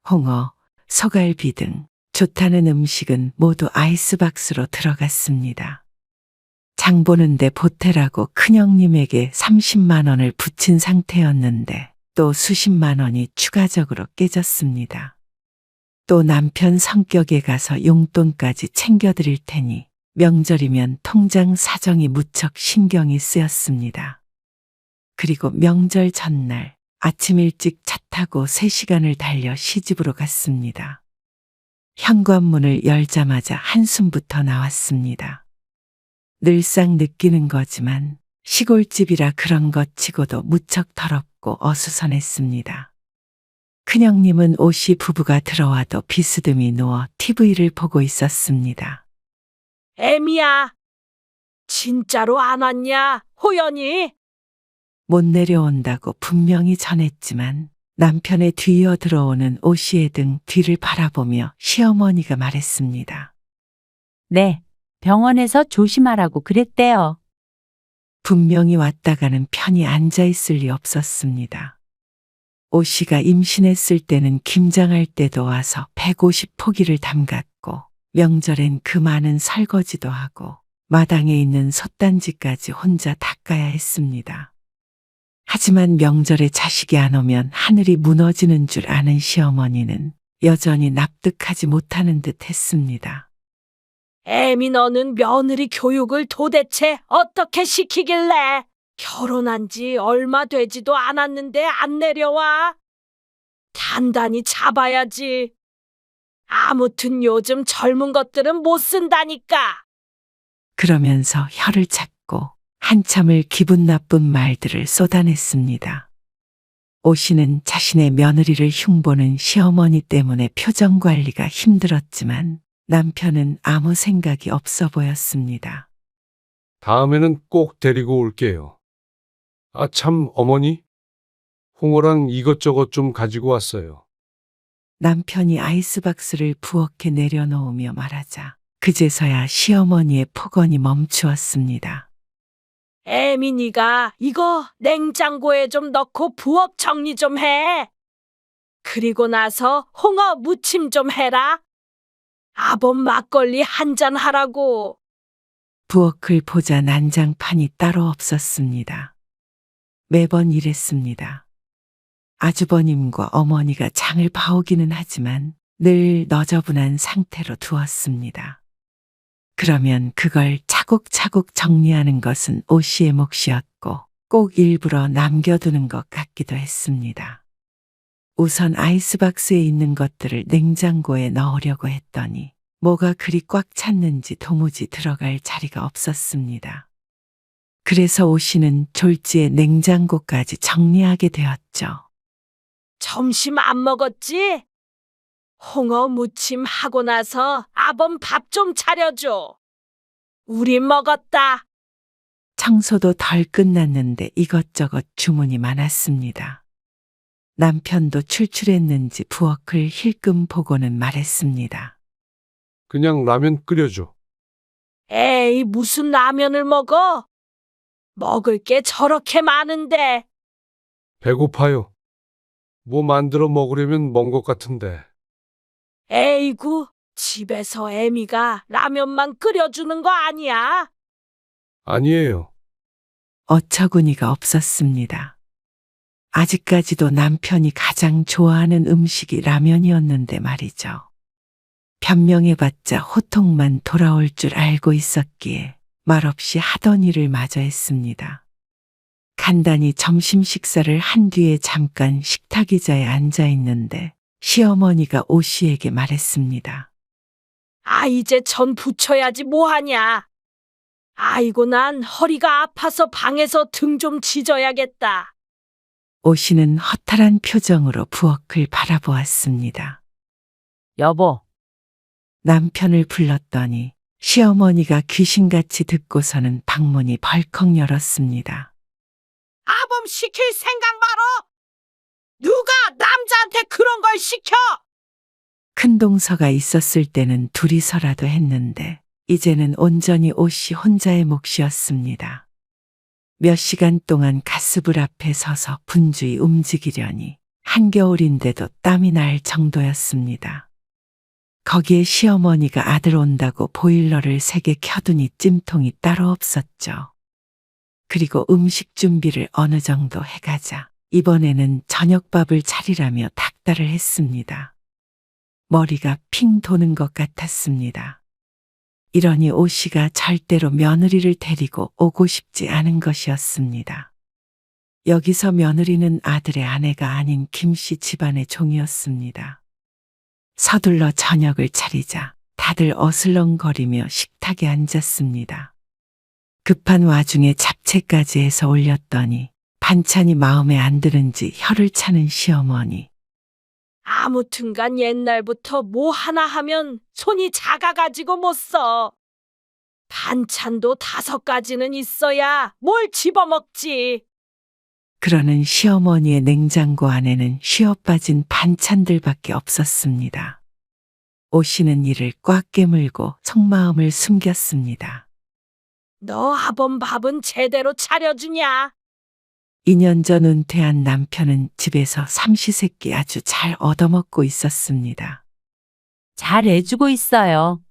홍어, 소갈비 등 좋다는 음식은 모두 아이스박스로 들어갔습니다. 장 보는데 보태라고 큰형님에게 30만 원을 붙인 상태였는데 또 수십만 원이 추가적으로 깨졌습니다. 또 남편 성격에 가서 용돈까지 챙겨드릴 테니 명절이면 통장 사정이 무척 신경이 쓰였습니다. 그리고 명절 전날 아침 일찍 차 타고 3시간을 달려 시집으로 갔습니다. 현관문을 열자마자 한숨부터 나왔습니다. 늘상 느끼는 거지만 시골집이라 그런 것 치고도 무척 더럽고 어수선했습니다. 큰형님은 오 씨 부부가 들어와도 비스듬히 누워 TV를 보고 있었습니다. 애미야, 진짜로 안 왔냐, 호연이? 못 내려온다고 분명히 전했지만 남편의 뒤이어 들어오는 오 씨의 등 뒤를 바라보며 시어머니가 말했습니다. 네, 병원에서 조심하라고 그랬대요. 분명히 왔다가는 편히 앉아 있을 리 없었습니다. 오 씨가 임신했을 때는 김장할 때도 와서 150포기를 담갔고 명절엔 그 많은 설거지도 하고 마당에 있는 솥단지까지 혼자 닦아야 했습니다. 하지만 명절에 자식이 안 오면 하늘이 무너지는 줄 아는 시어머니는 여전히 납득하지 못하는 듯 했습니다. 애미 너는 며느리 교육을 도대체 어떻게 시키길래? 결혼한 지 얼마 되지도 않았는데 안 내려와? 단단히 잡아야지. 아무튼 요즘 젊은 것들은 못 쓴다니까. 그러면서 혀를 찾고 한참을 기분 나쁜 말들을 쏟아냈습니다. 오 씨는 자신의 며느리를 흉보는 시어머니 때문에 표정 관리가 힘들었지만 남편은 아무 생각이 없어 보였습니다. 다음에는 꼭 데리고 올게요. 아, 참, 어머니? 홍어랑 이것저것 좀 가지고 왔어요. 남편이 아이스박스를 부엌에 내려놓으며 말하자 그제서야 시어머니의 폭언이 멈추었습니다. 애민이가 이거 냉장고에 좀 넣고 부엌 정리 좀 해. 그리고 나서 홍어 무침 좀 해라. 아범 막걸리 한 잔 하라고. 부엌을 보자 난장판이 따로 없었습니다. 매번 이랬습니다. 아주버님과 어머니가 장을 봐오기는 하지만 늘 너저분한 상태로 두었습니다. 그러면 그걸 차곡차곡 정리하는 것은 오 씨의 몫이었고 꼭 일부러 남겨두는 것 같기도 했습니다. 우선 아이스박스에 있는 것들을 냉장고에 넣으려고 했더니 뭐가 그리 꽉 찼는지 도무지 들어갈 자리가 없었습니다. 그래서 오 씨는 졸지에 냉장고까지 정리하게 되었죠. 점심 안 먹었지? 홍어 무침 하고 나서 아범 밥 좀 차려줘. 우리 먹었다. 청소도 덜 끝났는데 이것저것 주문이 많았습니다. 남편도 출출했는지 부엌을 힐끔 보고는 말했습니다. 그냥 라면 끓여줘. 에이, 무슨 라면을 먹어? 먹을 게 저렇게 많은데. 배고파요. 뭐 만들어 먹으려면 먼 것 같은데. 에이구, 집에서 애미가 라면만 끓여주는 거 아니야? 아니에요. 어처구니가 없었습니다. 아직까지도 남편이 가장 좋아하는 음식이 라면이었는데 말이죠. 변명해봤자 호통만 돌아올 줄 알고 있었기에 말없이 하던 일을 마저 했습니다. 간단히 점심 식사를 한 뒤에 잠깐 식탁 의자에 앉아 있는데 시어머니가 오 씨에게 말했습니다. 아, 이제 전 부쳐야지 뭐하냐. 아이고, 난 허리가 아파서 방에서 등 좀 지져야겠다. 오 씨는 허탈한 표정으로 부엌을 바라보았습니다. 여보, 남편을 불렀더니 시어머니가 귀신같이 듣고서는 방문이 벌컥 열었습니다. 아범 시킬 생각 말어. 누가 남자한테 그런 걸 시켜? 큰 동서가 있었을 때는 둘이서라도 했는데 이제는 온전히 오 씨 혼자의 몫이었습니다. 몇 시간 동안 가스불 앞에 서서 분주히 움직이려니 한겨울인데도 땀이 날 정도였습니다. 거기에 시어머니가 아들 온다고 보일러를 3개 켜두니 찜통이 따로 없었죠. 그리고 음식 준비를 어느 정도 해가자 이번에는 저녁밥을 차리라며 닥달을 했습니다. 머리가 핑 도는 것 같았습니다. 이러니 오 씨가 절대로 며느리를 데리고 오고 싶지 않은 것이었습니다. 여기서 며느리는 아들의 아내가 아닌 김 씨 집안의 종이었습니다. 서둘러 저녁을 차리자 다들 어슬렁거리며 식탁에 앉았습니다. 급한 와중에 잡채까지 해서 올렸더니 반찬이 마음에 안 드는지 혀를 차는 시어머니. 아무튼간 옛날부터 뭐 하나 하면 손이 작아가지고 못 써. 반찬도 5가지는 있어야 뭘 집어먹지. 그러는 시어머니의 냉장고 안에는 쉬어빠진 반찬들밖에 없었습니다. 오 씨는 이를 꽉 깨물고 속마음을 숨겼습니다. 너 아범 밥은 제대로 차려주냐? 2년 전 은퇴한 남편은 집에서 삼시세끼 아주 잘 얻어먹고 있었습니다. 잘 해주고 있어요.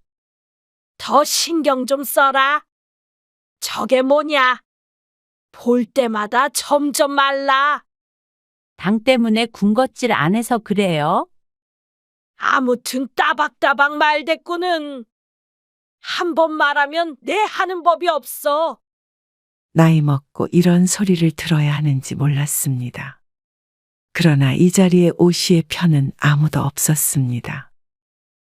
더 신경 좀 써라. 저게 뭐냐? 볼 때마다 점점 말라. 당 때문에 군것질 안 해서 그래요. 아무튼 따박따박 말대꾸는. 한 번 말하면 내 하는 법이 없어. 나이 먹고 이런 소리를 들어야 하는지 몰랐습니다. 그러나 이 자리에 오 씨의 편은 아무도 없었습니다.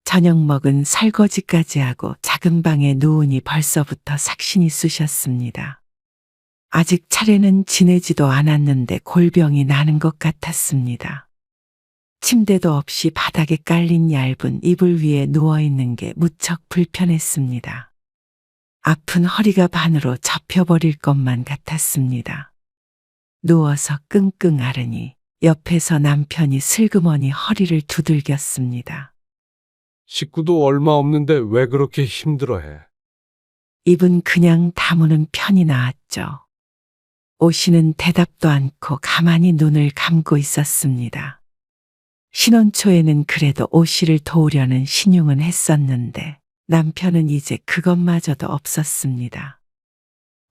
저녁 먹은 설거지까지 하고 작은 방에 누우니 벌써부터 삭신이 쑤셨습니다. 아직 차례는 지내지도 않았는데 골병이 나는 것 같았습니다. 침대도 없이 바닥에 깔린 얇은 이불 위에 누워있는 게 무척 불편했습니다. 아픈 허리가 반으로 접혀버릴 것만 같았습니다. 누워서 끙끙 앓으니 옆에서 남편이 슬그머니 허리를 두들겼습니다. 식구도 얼마 없는데 왜 그렇게 힘들어해? 입은 그냥 다무는 편이 나았죠. 오씨는 대답도 않고 가만히 눈을 감고 있었습니다. 신혼 초에는 그래도 오씨를 도우려는 신용은 했었는데 남편은 이제 그것마저도 없었습니다.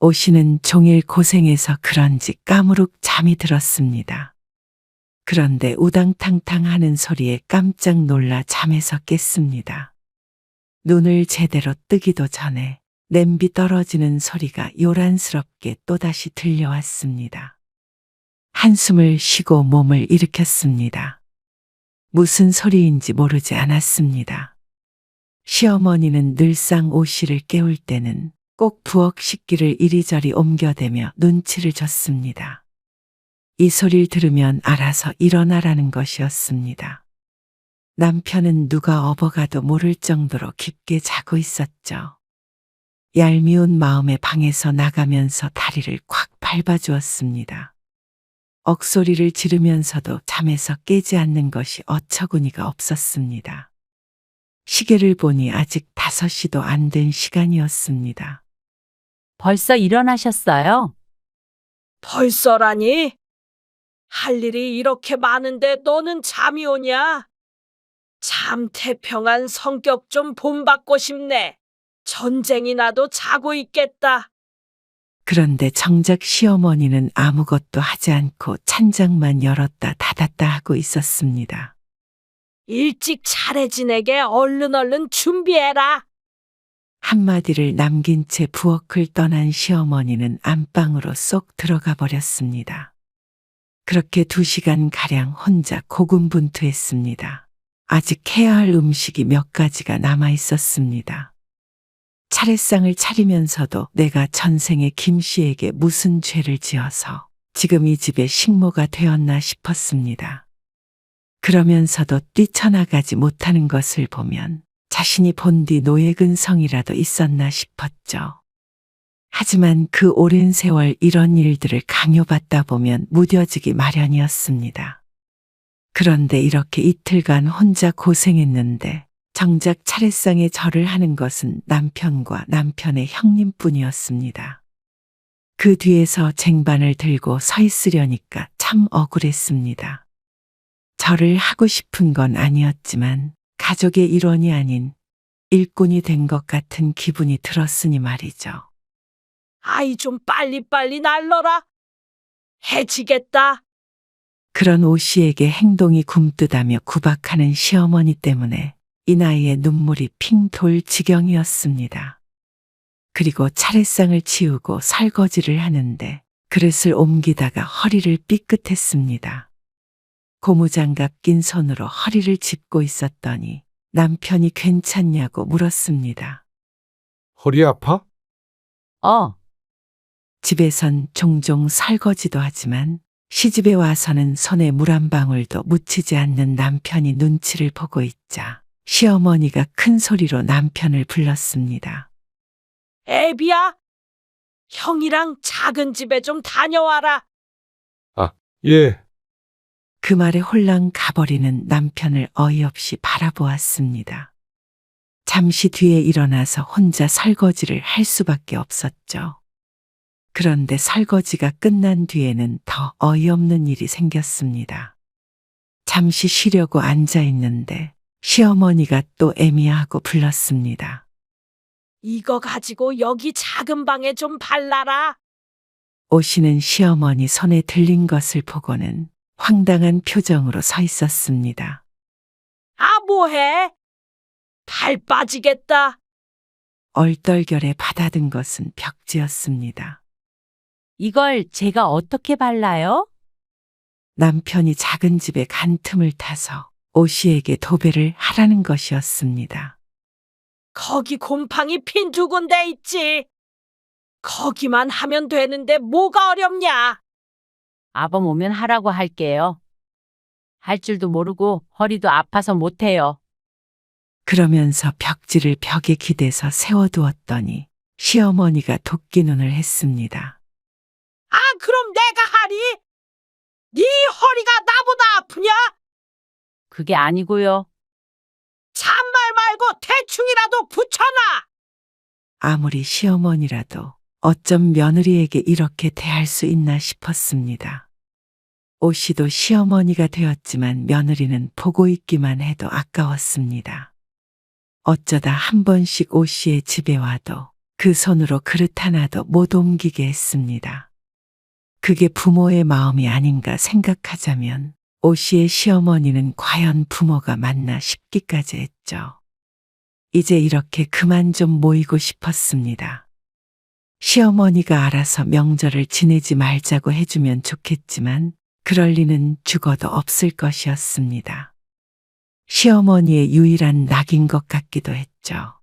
오씨는 종일 고생해서 그런지 까무룩 잠이 들었습니다. 그런데 우당탕탕 하는 소리에 깜짝 놀라 잠에서 깼습니다. 눈을 제대로 뜨기도 전에 냄비 떨어지는 소리가 요란스럽게 또다시 들려왔습니다. 한숨을 쉬고 몸을 일으켰습니다. 무슨 소리인지 모르지 않았습니다. 시어머니는 늘상 오씨를 깨울 때는 꼭 부엌 식기를 이리저리 옮겨대며 눈치를 줬습니다. 이 소리를 들으면 알아서 일어나라는 것이었습니다. 남편은 누가 업어가도 모를 정도로 깊게 자고 있었죠. 얄미운 마음에 방에서 나가면서 다리를 콱 밟아주었습니다. 억소리를 지르면서도 잠에서 깨지 않는 것이 어처구니가 없었습니다. 시계를 보니 아직 5시도 안 된 시간이었습니다. 벌써 일어나셨어요? 벌써라니? 할 일이 이렇게 많은데 너는 잠이 오냐? 참 태평한 성격 좀 본받고 싶네. 전쟁이 나도 자고 있겠다. 그런데 정작 시어머니는 아무것도 하지 않고 찬장만 열었다 닫았다 하고 있었습니다. 일찍 차례 지내게 얼른 준비해라. 한마디를 남긴 채 부엌을 떠난 시어머니는 안방으로 쏙 들어가 버렸습니다. 그렇게 2시간가량 혼자 고군분투했습니다. 아직 해야 할 음식이 몇 가지가 남아 있었습니다. 차례상을 차리면서도 내가 전생에 김 씨에게 무슨 죄를 지어서 지금 이 집의 식모가 되었나 싶었습니다. 그러면서도 뛰쳐나가지 못하는 것을 보면 자신이 본디 노예근성이라도 있었나 싶었죠. 하지만 그 오랜 세월 이런 일들을 강요받다 보면 무뎌지기 마련이었습니다. 그런데 이렇게 이틀간 혼자 고생했는데 정작 차례상에 절을 하는 것은 남편과 남편의 형님뿐이었습니다. 그 뒤에서 쟁반을 들고 서 있으려니까 참 억울했습니다. 절을 하고 싶은 건 아니었지만 가족의 일원이 아닌 일꾼이 된 것 같은 기분이 들었으니 말이죠. 아이 좀 빨리빨리 날러라. 해지겠다. 그런 오씨에게 행동이 굼뜨다며 구박하는 시어머니 때문에 이 나이에 눈물이 핑 돌 지경이었습니다. 그리고 차례상을 치우고 설거지를 하는데 그릇을 옮기다가 허리를 삐끗했습니다. 고무장갑 낀 손으로 허리를 짚고 있었더니 남편이 괜찮냐고 물었습니다. 허리 아파? 집에선 종종 설거지도 하지만 시집에 와서는 손에 물 한 방울도 묻히지 않는 남편이 눈치를 보고 있자 시어머니가 큰 소리로 남편을 불렀습니다. 애비야, 형이랑 작은 집에 좀 다녀와라. 예. 그 말에 홀랑 가버리는 남편을 어이없이 바라보았습니다. 잠시 뒤에 일어나서 혼자 설거지를 할 수밖에 없었죠. 그런데 설거지가 끝난 뒤에는 더 어이없는 일이 생겼습니다. 잠시 쉬려고 앉아 있는데 시어머니가 또 애미하고 불렀습니다. 이거 가지고 여기 작은 방에 좀 발라라. 오시는 시어머니 손에 들린 것을 보고는 황당한 표정으로 서 있었습니다. 아, 뭐해? 발 빠지겠다. 얼떨결에 받아든 것은 벽지였습니다. 이걸 제가 어떻게 발라요? 남편이 작은 집에 간 틈을 타서 오씨에게 도배를 하라는 것이었습니다. 거기 곰팡이 핀 2군데 있지. 거기만 하면 되는데 뭐가 어렵냐? 아범 오면 하라고 할게요. 할 줄도 모르고 허리도 아파서 못해요. 그러면서 벽지를 벽에 기대서 세워두었더니 시어머니가 도끼 눈을 했습니다. 아, 그럼 내가 하리? 네 허리가 나보다 아프냐? 그게 아니고요. 참말 말고 대충이라도 붙여놔. 아무리 시어머니라도 어쩜 며느리에게 이렇게 대할 수 있나 싶었습니다. 오씨도 시어머니가 되었지만 며느리는 보고 있기만 해도 아까웠습니다. 어쩌다 한 번씩 오씨의 집에 와도 그 손으로 그릇 하나도 못 옮기게 했습니다. 그게 부모의 마음이 아닌가 생각하자면 오씨의 시어머니는 과연 부모가 맞나 싶기까지 했죠. 이제 이렇게 그만 좀 모이고 싶었습니다. 시어머니가 알아서 명절을 지내지 말자고 해주면 좋겠지만 그럴 리는 죽어도 없을 것이었습니다. 시어머니의 유일한 낙인 것 같기도 했죠.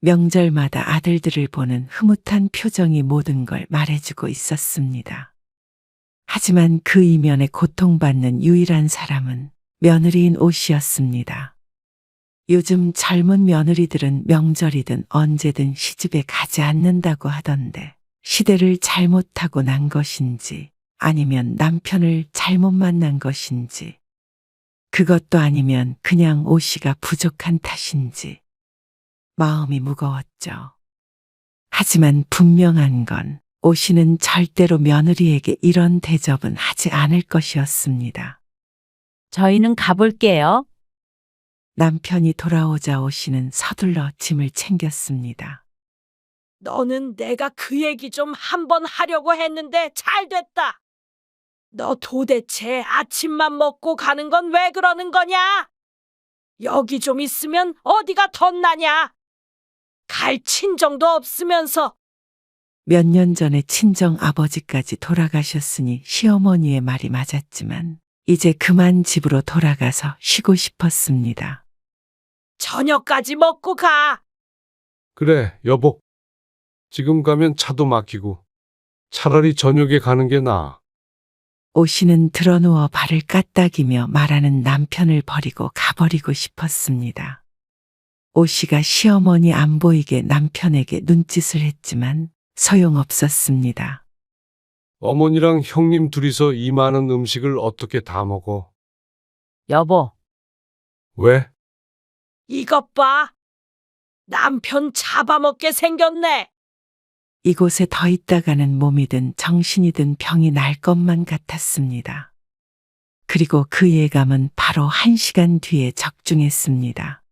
명절마다 아들들을 보는 흐뭇한 표정이 모든 걸 말해주고 있었습니다. 하지만 그 이면에 고통받는 유일한 사람은 며느리인 오씨였습니다. 요즘 젊은 며느리들은 명절이든 언제든 시집에 가지 않는다고 하던데 시대를 잘못 타고 난 것인지 아니면 남편을 잘못 만난 것인지 그것도 아니면 그냥 오씨가 부족한 탓인지 마음이 무거웠죠. 하지만 분명한 건 오씨는 절대로 며느리에게 이런 대접은 하지 않을 것이었습니다. 저희는 가볼게요. 남편이 돌아오자 오씨는 서둘러 짐을 챙겼습니다. 너는 내가 그 얘기 좀 한번 하려고 했는데 잘 됐다. 너 도대체 아침만 먹고 가는 건 왜 그러는 거냐? 여기 좀 있으면 어디가 덧나냐? 갈 친정도 없으면서. 몇 년 전에 친정 아버지까지 돌아가셨으니 시어머니의 말이 맞았지만 이제 그만 집으로 돌아가서 쉬고 싶었습니다. 저녁까지 먹고 가. 그래, 여보. 지금 가면 차도 막히고 차라리 저녁에 가는 게 나아. 오씨는 드러누워 발을 까딱이며 말하는 남편을 버리고 가버리고 싶었습니다. 오씨가 시어머니 안 보이게 남편에게 눈짓을 했지만 소용없었습니다. 어머니랑 형님 둘이서 이 많은 음식을 어떻게 다 먹어? 여보, 왜? 이것 봐. 남편 잡아먹게 생겼네. 이곳에 더 있다가는 몸이든 정신이든 병이 날 것만 같았습니다. 그리고 그 예감은 바로 1시간 뒤에 적중했습니다.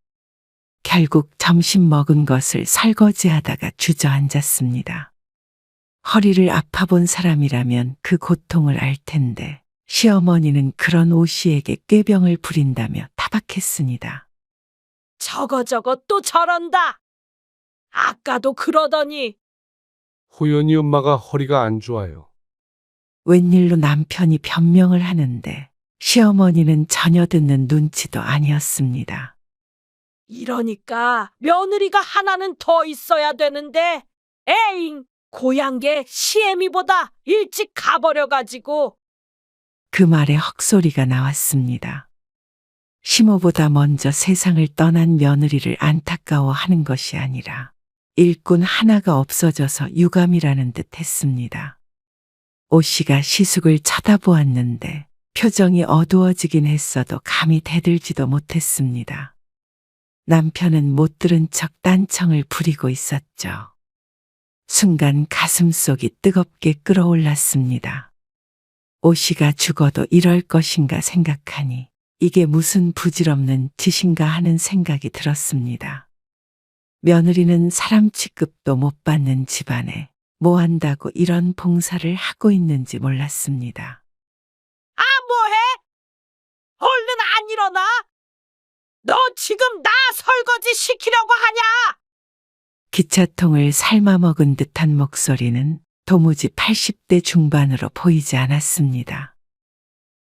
결국 점심 먹은 것을 설거지하다가 주저앉았습니다. 허리를 아파본 사람이라면 그 고통을 알 텐데 시어머니는 그런 오씨에게 꾀병을 부린다며 타박했습니다. 저거 또 저런다. 아까도 그러더니. 호연이 엄마가 허리가 안 좋아요. 웬일로 남편이 변명을 하는데 시어머니는 전혀 듣는 눈치도 아니었습니다. 이러니까 며느리가 하나는 더 있어야 되는데 에잉 고향계 시애미보다 일찍 가버려가지고. 그 말에 헉소리가 나왔습니다. 시모보다 먼저 세상을 떠난 며느리를 안타까워하는 것이 아니라 일꾼 하나가 없어져서 유감이라는 듯 했습니다. 오씨가 시숙을 쳐다보았는데 표정이 어두워지긴 했어도 감히 대들지도 못했습니다. 남편은 못 들은 척 딴청을 부리고 있었죠. 순간 가슴속이 뜨겁게 끓어올랐습니다. 오씨가 죽어도 이럴 것인가 생각하니 이게 무슨 부질없는 짓인가 하는 생각이 들었습니다. 며느리는 사람 취급도 못 받는 집안에 뭐 한다고 이런 봉사를 하고 있는지 몰랐습니다. 아, 뭐해? 얼른 안 일어나? 너 지금 나 설거지 시키려고 하냐? 기차통을 삶아먹은 듯한 목소리는 도무지 80대 중반으로 보이지 않았습니다.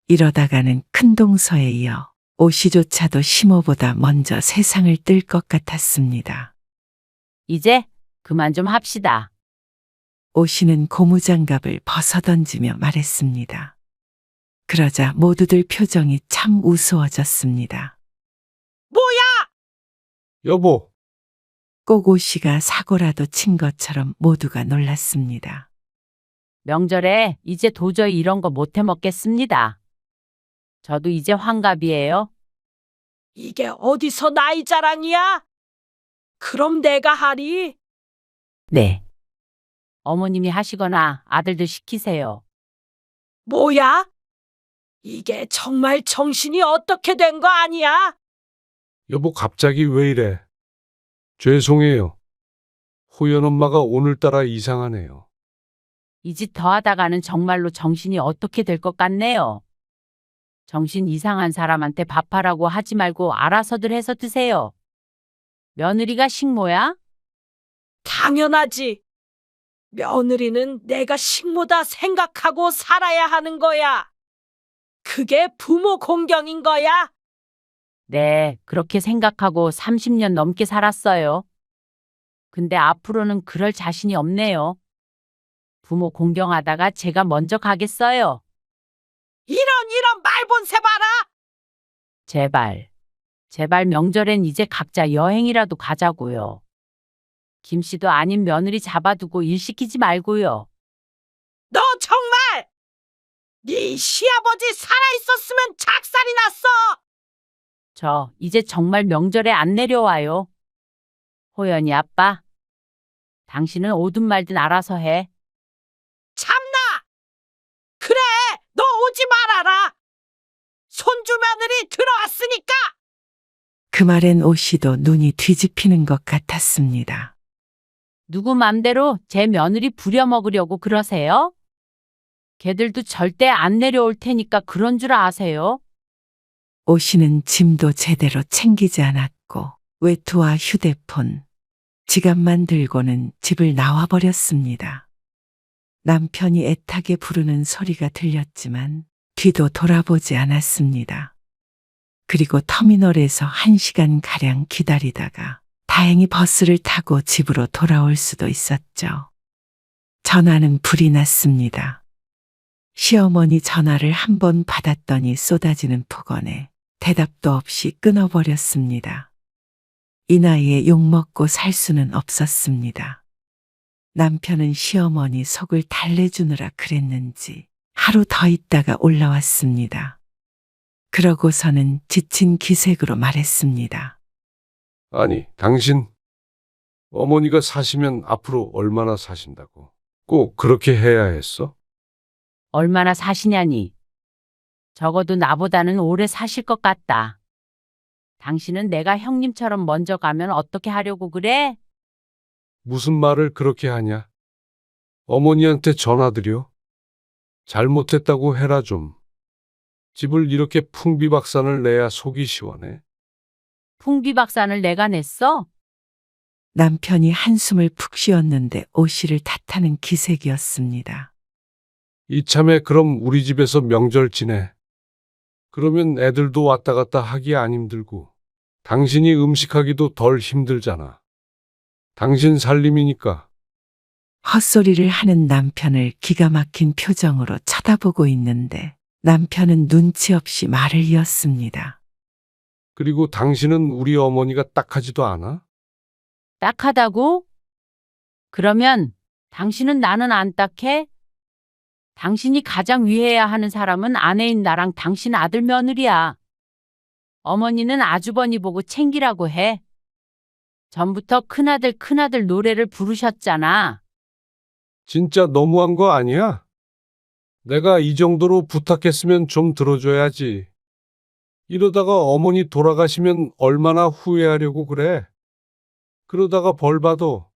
이러다가는 큰 동서에 이어 오씨조차도 시모보다 먼저 세상을 뜰 것 같았습니다. 이제 그만 좀 합시다. 오씨는 고무장갑을 벗어던지며 말했습니다. 그러자 모두들 표정이 참 우스워졌습니다. 뭐야? 여보, 꼭 오씨가 사고라도 친 것처럼 모두가 놀랐습니다. 명절에 이제 도저히 이런 거 못해 먹겠습니다. 저도 이제 환갑이에요. 이게 어디서 나이 자랑이야? 그럼 내가 하리. 네. 어머님이 하시거나 아들들 시키세요. 뭐야? 이게 정말 정신이 어떻게 된 거 아니야? 여보 갑자기 왜 이래? 죄송해요. 호연 엄마가 오늘따라 이상하네요. 이 짓 더 하다가는 정말로 정신이 어떻게 될 것 같네요. 정신 이상한 사람한테 밥하라고 하지 말고 알아서들 해서 드세요. 며느리가 식모야? 당연하지. 며느리는 내가 식모다 생각하고 살아야 하는 거야. 그게 부모 공경인 거야. 네, 그렇게 생각하고 30년 넘게 살았어요. 근데 앞으로는 그럴 자신이 없네요. 부모 공경하다가 제가 먼저 가겠어요. 이런 말본새 봐라. 제발 명절엔 이제 각자 여행이라도 가자고요. 김씨도 아닌 며느리 잡아두고 일 시키지 말고요. 너 정말 네 시아버지 살아있었으면 작살이 났어. 저 이제 정말 명절에 안 내려와요. 호연이 아빠, 당신은 오든 말든 알아서 해. 참나. 그래, 너 오지 말아라. 손주 며느리 들어왔으니까. 그 말엔 오씨도 눈이 뒤집히는 것 같았습니다. 누구 맘대로 제 며느리 부려먹으려고 그러세요? 걔들도 절대 안 내려올 테니까 그런 줄 아세요? 오씨는 짐도 제대로 챙기지 않았고 외투와 휴대폰, 지갑만 들고는 집을 나와버렸습니다. 남편이 애타게 부르는 소리가 들렸지만 뒤도 돌아보지 않았습니다. 그리고 터미널에서 1시간가량 기다리다가 다행히 버스를 타고 집으로 돌아올 수도 있었죠. 전화는 불이 났습니다. 시어머니 전화를 한 번 받았더니 쏟아지는 폭언에 대답도 없이 끊어버렸습니다. 이 나이에 욕먹고 살 수는 없었습니다. 남편은 시어머니 속을 달래주느라 그랬는지 하루 더 있다가 올라왔습니다. 그러고서는 지친 기색으로 말했습니다. 아니, 당신 어머니가 사시면 앞으로 얼마나 사신다고? 꼭 그렇게 해야 했어? 얼마나 사시냐니. 적어도 나보다는 오래 사실 것 같다. 당신은 내가 형님처럼 먼저 가면 어떻게 하려고 그래? 무슨 말을 그렇게 하냐? 어머니한테 전화드려. 잘못했다고 해라 좀. 집을 이렇게 풍비박산을 내야 속이 시원해. 풍비박산을 내가 냈어? 남편이 한숨을 푹 쉬었는데 오씨를 탓하는 기색이었습니다. 이참에 그럼 우리 집에서 명절 지내. 그러면 애들도 왔다 갔다 하기 안 힘들고 당신이 음식하기도 덜 힘들잖아. 당신 살림이니까. 헛소리를 하는 남편을 기가 막힌 표정으로 쳐다보고 있는데 남편은 눈치 없이 말을 이었습니다. 그리고 당신은 우리 어머니가 딱하지도 않아? 딱하다고? 그러면 당신은 나는 안 딱해? 당신이 가장 위해야 하는 사람은 아내인 나랑 당신 아들 며느리야. 어머니는 아주버니 보고 챙기라고 해. 전부터 큰아들 노래를 부르셨잖아. 진짜 너무한 거 아니야? 내가 이 정도로 부탁했으면 좀 들어줘야지. 이러다가 어머니 돌아가시면 얼마나 후회하려고 그래. 그러다가 벌 받어.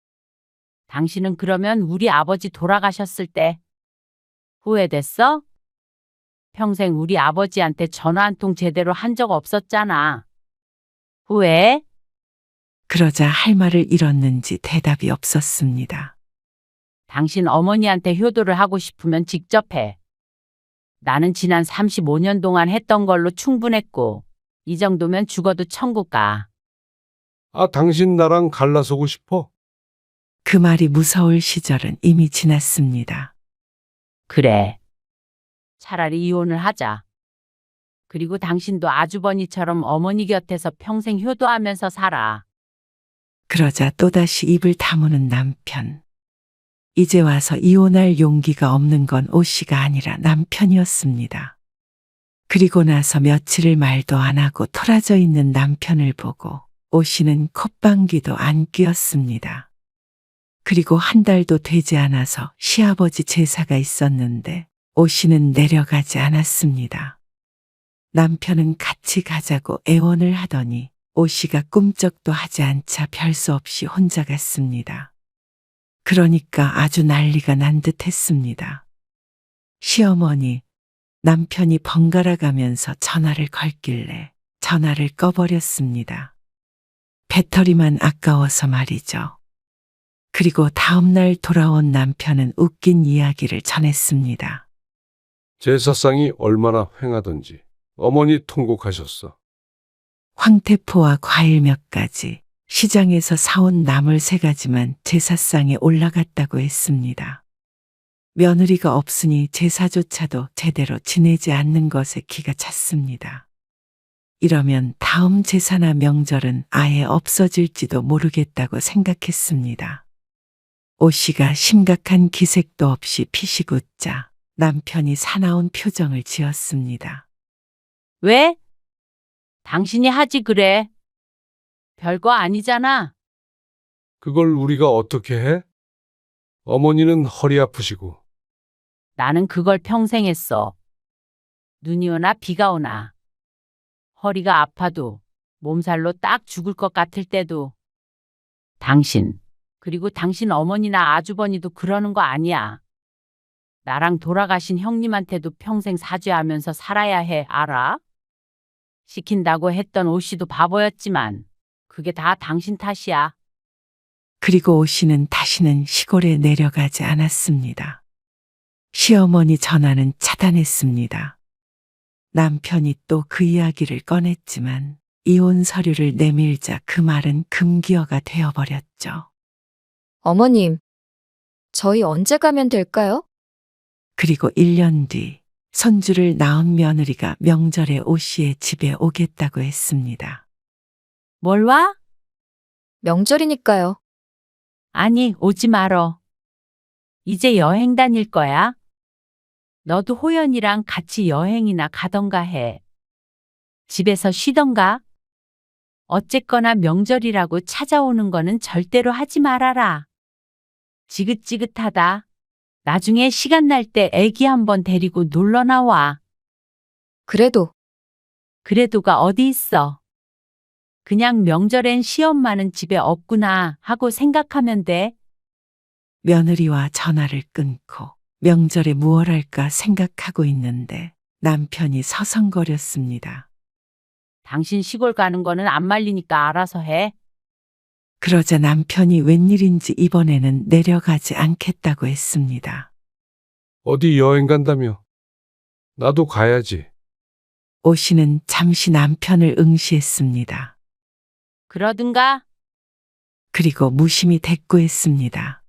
당신은 그러면 우리 아버지 돌아가셨을 때 후회됐어? 평생 우리 아버지한테 전화 한 통 제대로 한 적 없었잖아. 후회해? 그러자 할 말을 잃었는지 대답이 없었습니다. 당신 어머니한테 효도를 하고 싶으면 직접 해. 나는 지난 35년 동안 했던 걸로 충분했고 이 정도면 죽어도 천국 가. 아, 당신 나랑 갈라서고 싶어? 그 말이 무서울 시절은 이미 지났습니다. 그래. 차라리 이혼을 하자. 그리고 당신도 아주버니처럼 어머니 곁에서 평생 효도하면서 살아. 그러자 또다시 입을 다무는 남편. 이제 와서 이혼할 용기가 없는 건 오 씨가 아니라 남편이었습니다. 그리고 나서 며칠을 말도 안 하고 토라져 있는 남편을 보고 오 씨는 콧방귀도 안 뀌었습니다. 그리고 한 달도 되지 않아서 시아버지 제사가 있었는데 오 씨는 내려가지 않았습니다. 남편은 같이 가자고 애원을 하더니 오 씨가 꿈쩍도 하지 않자 별 수 없이 혼자 갔습니다. 그러니까 아주 난리가 난 듯 했습니다. 시어머니, 남편이 번갈아 가면서 전화를 걸길래 전화를 꺼버렸습니다. 배터리만 아까워서 말이죠. 그리고 다음날 돌아온 남편은 웃긴 이야기를 전했습니다. 제사상이 얼마나 횡하던지 어머니 통곡하셨어. 황태포와 과일 몇 가지, 시장에서 사온 나물 3가지만 제사상에 올라갔다고 했습니다. 며느리가 없으니 제사조차도 제대로 지내지 않는 것에 기가 찼습니다. 이러면 다음 제사나 명절은 아예 없어질지도 모르겠다고 생각했습니다. 오 씨가 심각한 기색도 없이 피식 웃자 남편이 사나운 표정을 지었습니다. 왜? 당신이 하지 그래. 별거 아니잖아. 그걸 우리가 어떻게 해? 어머니는 허리 아프시고 나는 그걸 평생 했어. 눈이 오나 비가 오나. 허리가 아파도 몸살로 딱 죽을 것 같을 때도. 당신, 그리고 당신 어머니나 아주버니도 그러는 거 아니야. 나랑 돌아가신 형님한테도 평생 사죄하면서 살아야 해, 알아? 시킨다고 했던 오 씨도 바보였지만 그게 다 당신 탓이야. 그리고 오 씨는 다시는 시골에 내려가지 않았습니다. 시어머니 전화는 차단했습니다. 남편이 또 그 이야기를 꺼냈지만 이혼 서류를 내밀자 그 말은 금기어가 되어버렸죠. 어머님, 저희 언제 가면 될까요? 그리고 1년 뒤 손주를 낳은 며느리가 명절에 오 씨의 집에 오겠다고 했습니다. 뭘 와? 명절이니까요. 아니, 오지 말어. 이제 여행 다닐 거야. 너도 호연이랑 같이 여행이나 가던가 해. 집에서 쉬던가. 어쨌거나 명절이라고 찾아오는 거는 절대로 하지 말아라. 지긋지긋하다. 나중에 시간 날 때 애기 한번 데리고 놀러 나와. 그래도가 어디 있어. 그냥 명절엔 시엄마는 집에 없구나 하고 생각하면 돼. 며느리와 전화를 끊고 명절에 무얼 할까 생각하고 있는데 남편이 서성거렸습니다. 당신 시골 가는 거는 안 말리니까 알아서 해. 그러자 남편이 웬일인지 이번에는 내려가지 않겠다고 했습니다. 어디 여행 간다며? 나도 가야지. 오 씨는 잠시 남편을 응시했습니다. 그러든가. 그리고 무심히 대꾸했습니다.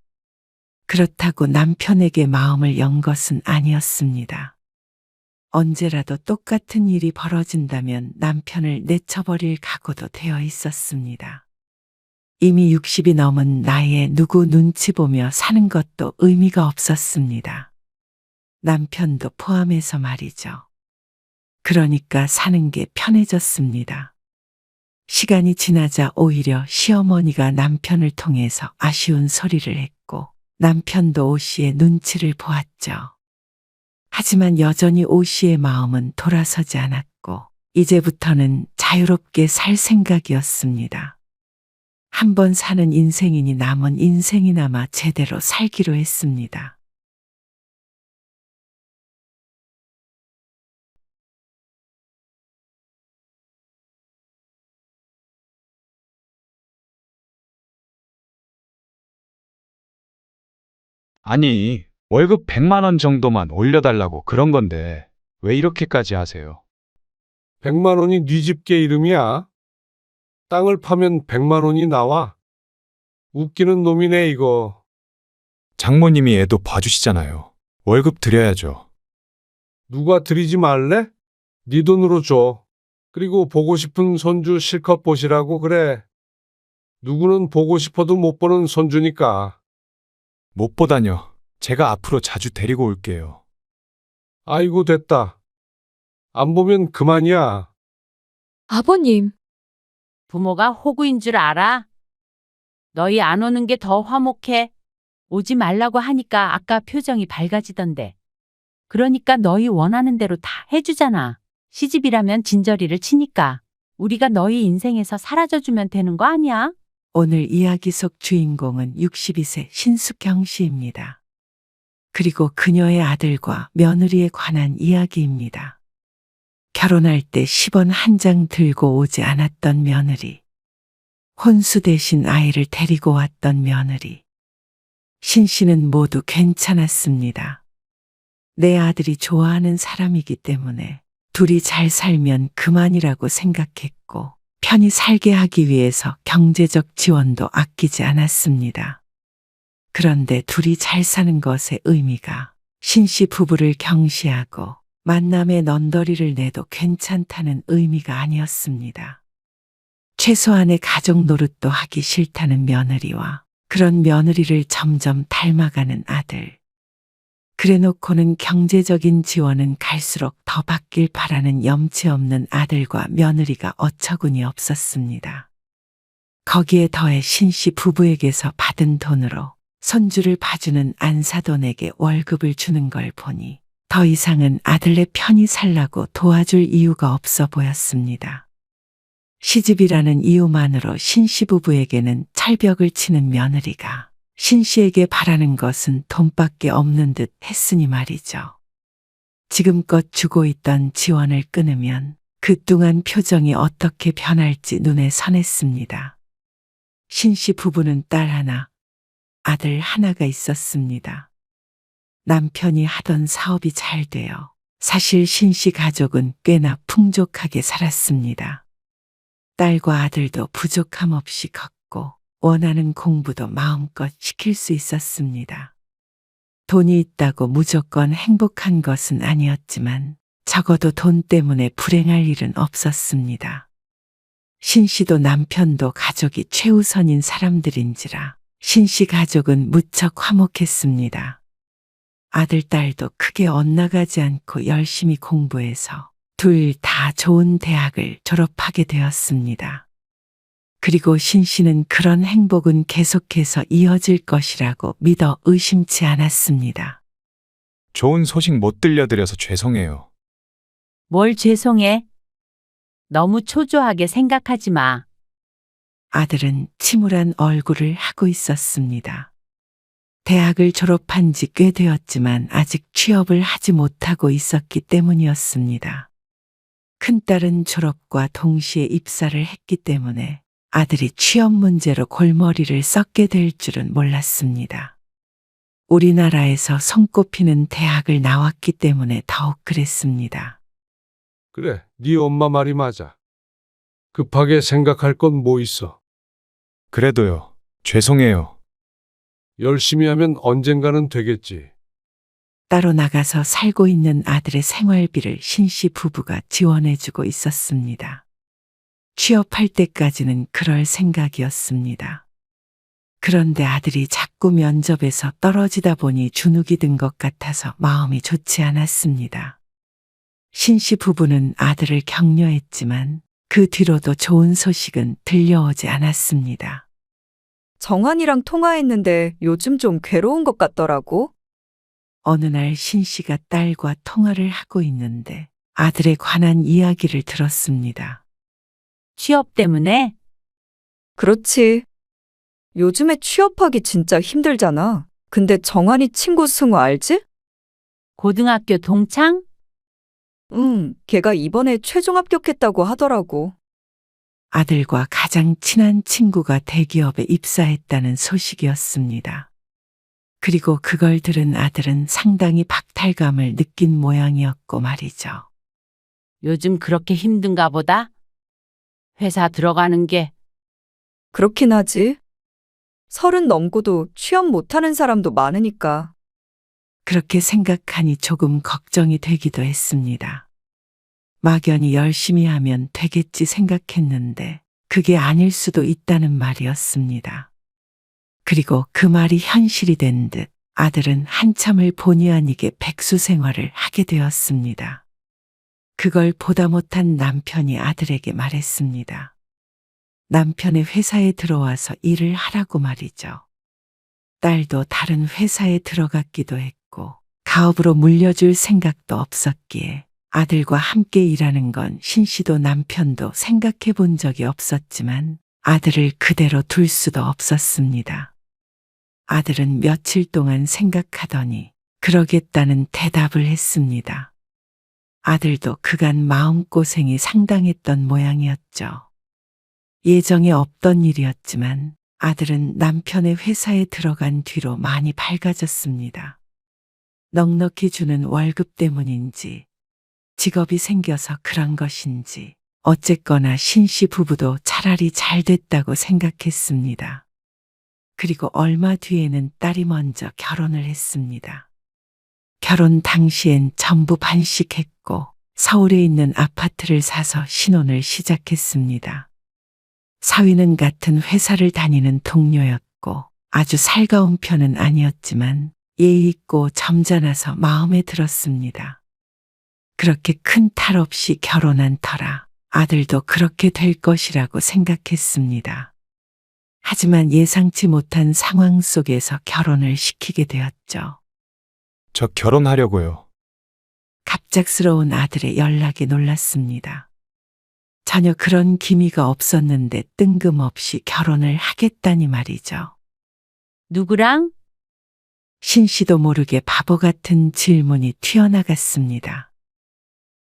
그렇다고 남편에게 마음을 연 것은 아니었습니다. 언제라도 똑같은 일이 벌어진다면 남편을 내쳐버릴 각오도 되어 있었습니다. 이미 60이 넘은 나이에 누구 눈치 보며 사는 것도 의미가 없었습니다. 남편도 포함해서 말이죠. 그러니까 사는 게 편해졌습니다. 시간이 지나자 오히려 시어머니가 남편을 통해서 아쉬운 소리를 했고 남편도 오 씨의 눈치를 보았죠. 하지만 여전히 오 씨의 마음은 돌아서지 않았고 이제부터는 자유롭게 살 생각이었습니다. 한 번 사는 인생이니 남은 인생이나마 제대로 살기로 했습니다. 아니, 월급 100만 원 정도만 올려달라고 그런 건데 왜 이렇게까지 하세요? 100만 원이 네 집게 이름이야. 땅을 파면 100만 원이 나와. 웃기는 놈이네, 이거. 장모님이 애도 봐주시잖아요. 월급 드려야죠. 누가 드리지 말래? 네 돈으로 줘. 그리고 보고 싶은 손주 실컷 보시라고 그래. 누구는 보고 싶어도 못 보는 손주니까. 못 보다뇨. 제가 앞으로 자주 데리고 올게요. 아이고, 됐다. 안 보면 그만이야. 아버님, 부모가 호구인 줄 알아? 너희 안 오는 게 더 화목해. 오지 말라고 하니까 아까 표정이 밝아지던데. 그러니까 너희 원하는 대로 다 해주잖아. 시집이라면 진저리를 치니까. 우리가 너희 인생에서 사라져주면 되는 거 아니야? 오늘 이야기 속 주인공은 62세 신숙경 씨입니다. 그리고 그녀의 아들과 며느리에 관한 이야기입니다. 결혼할 때 10원 한 장 들고 오지 않았던 며느리. 혼수 대신 아이를 데리고 왔던 며느리. 신 씨는 모두 괜찮았습니다. 내 아들이 좋아하는 사람이기 때문에 둘이 잘 살면 그만이라고 생각했고 편히 살게 하기 위해서 경제적 지원도 아끼지 않았습니다. 그런데 둘이 잘 사는 것의 의미가 신 씨 부부를 경시하고 만남에 넌더리를 내도 괜찮다는 의미가 아니었습니다. 최소한의 가족 노릇도 하기 싫다는 며느리와 그런 며느리를 점점 닮아가는 아들. 그래놓고는 경제적인 지원은 갈수록 더 받길 바라는 염치 없는 아들과 며느리가 어처구니 없었습니다. 거기에 더해 신씨 부부에게서 받은 돈으로 손주를 봐주는 안사돈에게 월급을 주는 걸 보니 더 이상은 아들네 편히 살라고 도와줄 이유가 없어 보였습니다. 시집이라는 이유만으로 신씨 부부에게는 철벽을 치는 며느리가 신씨에게 바라는 것은 돈밖에 없는 듯 했으니 말이죠. 지금껏 주고 있던 지원을 끊으면 그동안 표정이 어떻게 변할지 눈에 선했습니다. 신씨 부부는 딸 하나, 아들 하나가 있었습니다. 남편이 하던 사업이 잘 되어 사실 신씨 가족은 꽤나 풍족하게 살았습니다. 딸과 아들도 부족함 없이 컸고 원하는 공부도 마음껏 시킬 수 있었습니다. 돈이 있다고 무조건 행복한 것은 아니었지만 적어도 돈 때문에 불행할 일은 없었습니다. 신씨도 남편도 가족이 최우선인 사람들인지라 신씨 가족은 무척 화목했습니다. 아들, 딸도 크게 엇나가지 않고 열심히 공부해서 둘 다 좋은 대학을 졸업하게 되었습니다. 그리고 신씨는 그런 행복은 계속해서 이어질 것이라고 믿어 의심치 않았습니다. 좋은 소식 못 들려드려서 죄송해요. 뭘 죄송해? 너무 초조하게 생각하지 마. 아들은 침울한 얼굴을 하고 있었습니다. 대학을 졸업한 지 꽤 되었지만 아직 취업을 하지 못하고 있었기 때문이었습니다. 큰딸은 졸업과 동시에 입사를 했기 때문에 아들이 취업 문제로 골머리를 썩게 될 줄은 몰랐습니다. 우리나라에서 손꼽히는 대학을 나왔기 때문에 더욱 그랬습니다. 그래, 네 엄마 말이 맞아. 급하게 생각할 건 뭐 있어. 그래도요. 죄송해요. 열심히 하면 언젠가는 되겠지. 따로 나가서 살고 있는 아들의 생활비를 신씨 부부가 지원해주고 있었습니다. 취업할 때까지는 그럴 생각이었습니다. 그런데 아들이 자꾸 면접에서 떨어지다 보니 주눅이 든 것 같아서 마음이 좋지 않았습니다. 신씨 부부는 아들을 격려했지만 그 뒤로도 좋은 소식은 들려오지 않았습니다. 정환이랑 통화했는데 요즘 좀 괴로운 것 같더라고. 어느 날 신씨가 딸과 통화를 하고 있는데 아들에 관한 이야기를 들었습니다. 취업 때문에? 그렇지. 요즘에 취업하기 진짜 힘들잖아. 근데 정환이 친구 승우 알지? 고등학교 동창? 응, 걔가 이번에 최종 합격했다고 하더라고. 아들과 가장 친한 친구가 대기업에 입사했다는 소식이었습니다. 그리고 그걸 들은 아들은 상당히 박탈감을 느낀 모양이었고 말이죠. 요즘 그렇게 힘든가 보다? 회사 들어가는 게 그렇긴 하지. 30 넘고도 취업 못하는 사람도 많으니까. 그렇게 생각하니 조금 걱정이 되기도 했습니다. 막연히 열심히 하면 되겠지 생각했는데 그게 아닐 수도 있다는 말이었습니다. 그리고 그 말이 현실이 된 듯 아들은 한참을 본의 아니게 백수 생활을 하게 되었습니다. 그걸 보다 못한 남편이 아들에게 말했습니다. 남편의 회사에 들어와서 일을 하라고 말이죠. 딸도 다른 회사에 들어갔기도 했고 가업으로 물려줄 생각도 없었기에 아들과 함께 일하는 건 신씨도 남편도 생각해 본 적이 없었지만 아들을 그대로 둘 수도 없었습니다. 아들은 며칠 동안 생각하더니 그러겠다는 대답을 했습니다. 아들도 그간 마음고생이 상당했던 모양이었죠. 예정에 없던 일이었지만 아들은 남편의 회사에 들어간 뒤로 많이 밝아졌습니다. 넉넉히 주는 월급 때문인지 직업이 생겨서 그런 것인지 어쨌거나 신씨 부부도 차라리 잘 됐다고 생각했습니다. 그리고 얼마 뒤에는 딸이 먼저 결혼을 했습니다. 결혼 당시엔 전부 반씩했고 서울에 있는 아파트를 사서 신혼을 시작했습니다. 사위는 같은 회사를 다니는 동료였고 아주 살가운 편은 아니었지만 예의 있고 점잖아서 마음에 들었습니다. 그렇게 큰 탈 없이 결혼한 터라 아들도 그렇게 될 것이라고 생각했습니다. 하지만 예상치 못한 상황 속에서 결혼을 시키게 되었죠. 저 결혼하려고요. 갑작스러운 아들의 연락에 놀랐습니다. 전혀 그런 기미가 없었는데 뜬금없이 결혼을 하겠다니 말이죠. 누구랑? 신씨도 모르게 바보 같은 질문이 튀어나갔습니다.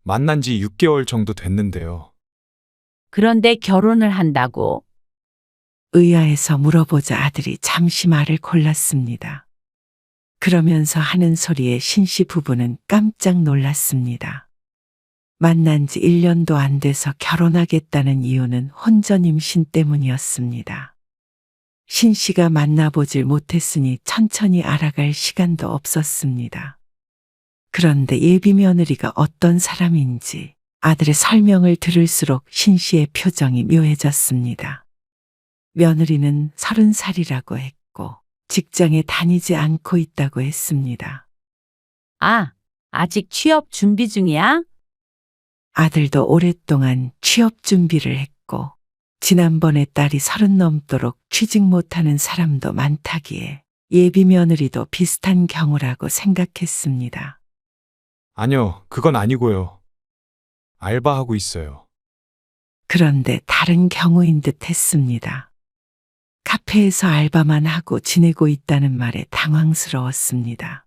만난 지 6개월 정도 됐는데요. 그런데 결혼을 한다고? 의아해서 물어보자 아들이 잠시 말을 골랐습니다. 그러면서 하는 소리에 신씨 부부는 깜짝 놀랐습니다. 만난 지 1년도 안 돼서 결혼하겠다는 이유는 혼전 임신 때문이었습니다. 신씨가 만나보질 못했으니 천천히 알아갈 시간도 없었습니다. 그런데 예비 며느리가 어떤 사람인지 아들의 설명을 들을수록 신씨의 표정이 묘해졌습니다. 며느리는 30살이라고 했고 직장에 다니지 않고 있다고 했습니다. 아, 아직 취업 준비 중이야? 아들도 오랫동안 취업 준비를 했고 지난번에 딸이 30 넘도록 취직 못하는 사람도 많다기에 예비 며느리도 비슷한 경우라고 생각했습니다. 아니요, 그건 아니고요. 알바하고 있어요. 그런데 다른 경우인 듯 했습니다. 카페에서 알바만 하고 지내고 있다는 말에 당황스러웠습니다.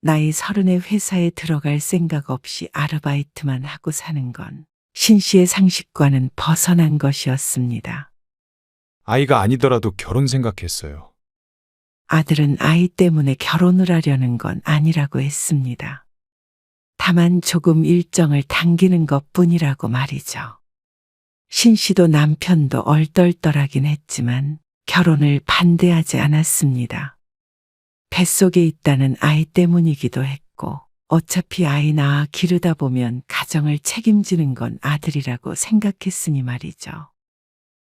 나이 30에 회사에 들어갈 생각 없이 아르바이트만 하고 사는 건 신씨의 상식과는 벗어난 것이었습니다. 아이가 아니더라도 결혼 생각했어요. 아들은 아이 때문에 결혼을 하려는 건 아니라고 했습니다. 다만 조금 일정을 당기는 것뿐이라고 말이죠. 신씨도 남편도 얼떨떨하긴 했지만 결혼을 반대하지 않았습니다. 뱃속에 있다는 아이 때문이기도 했고 어차피 아이 낳아 기르다 보면 가정을 책임지는 건 아들이라고 생각했으니 말이죠.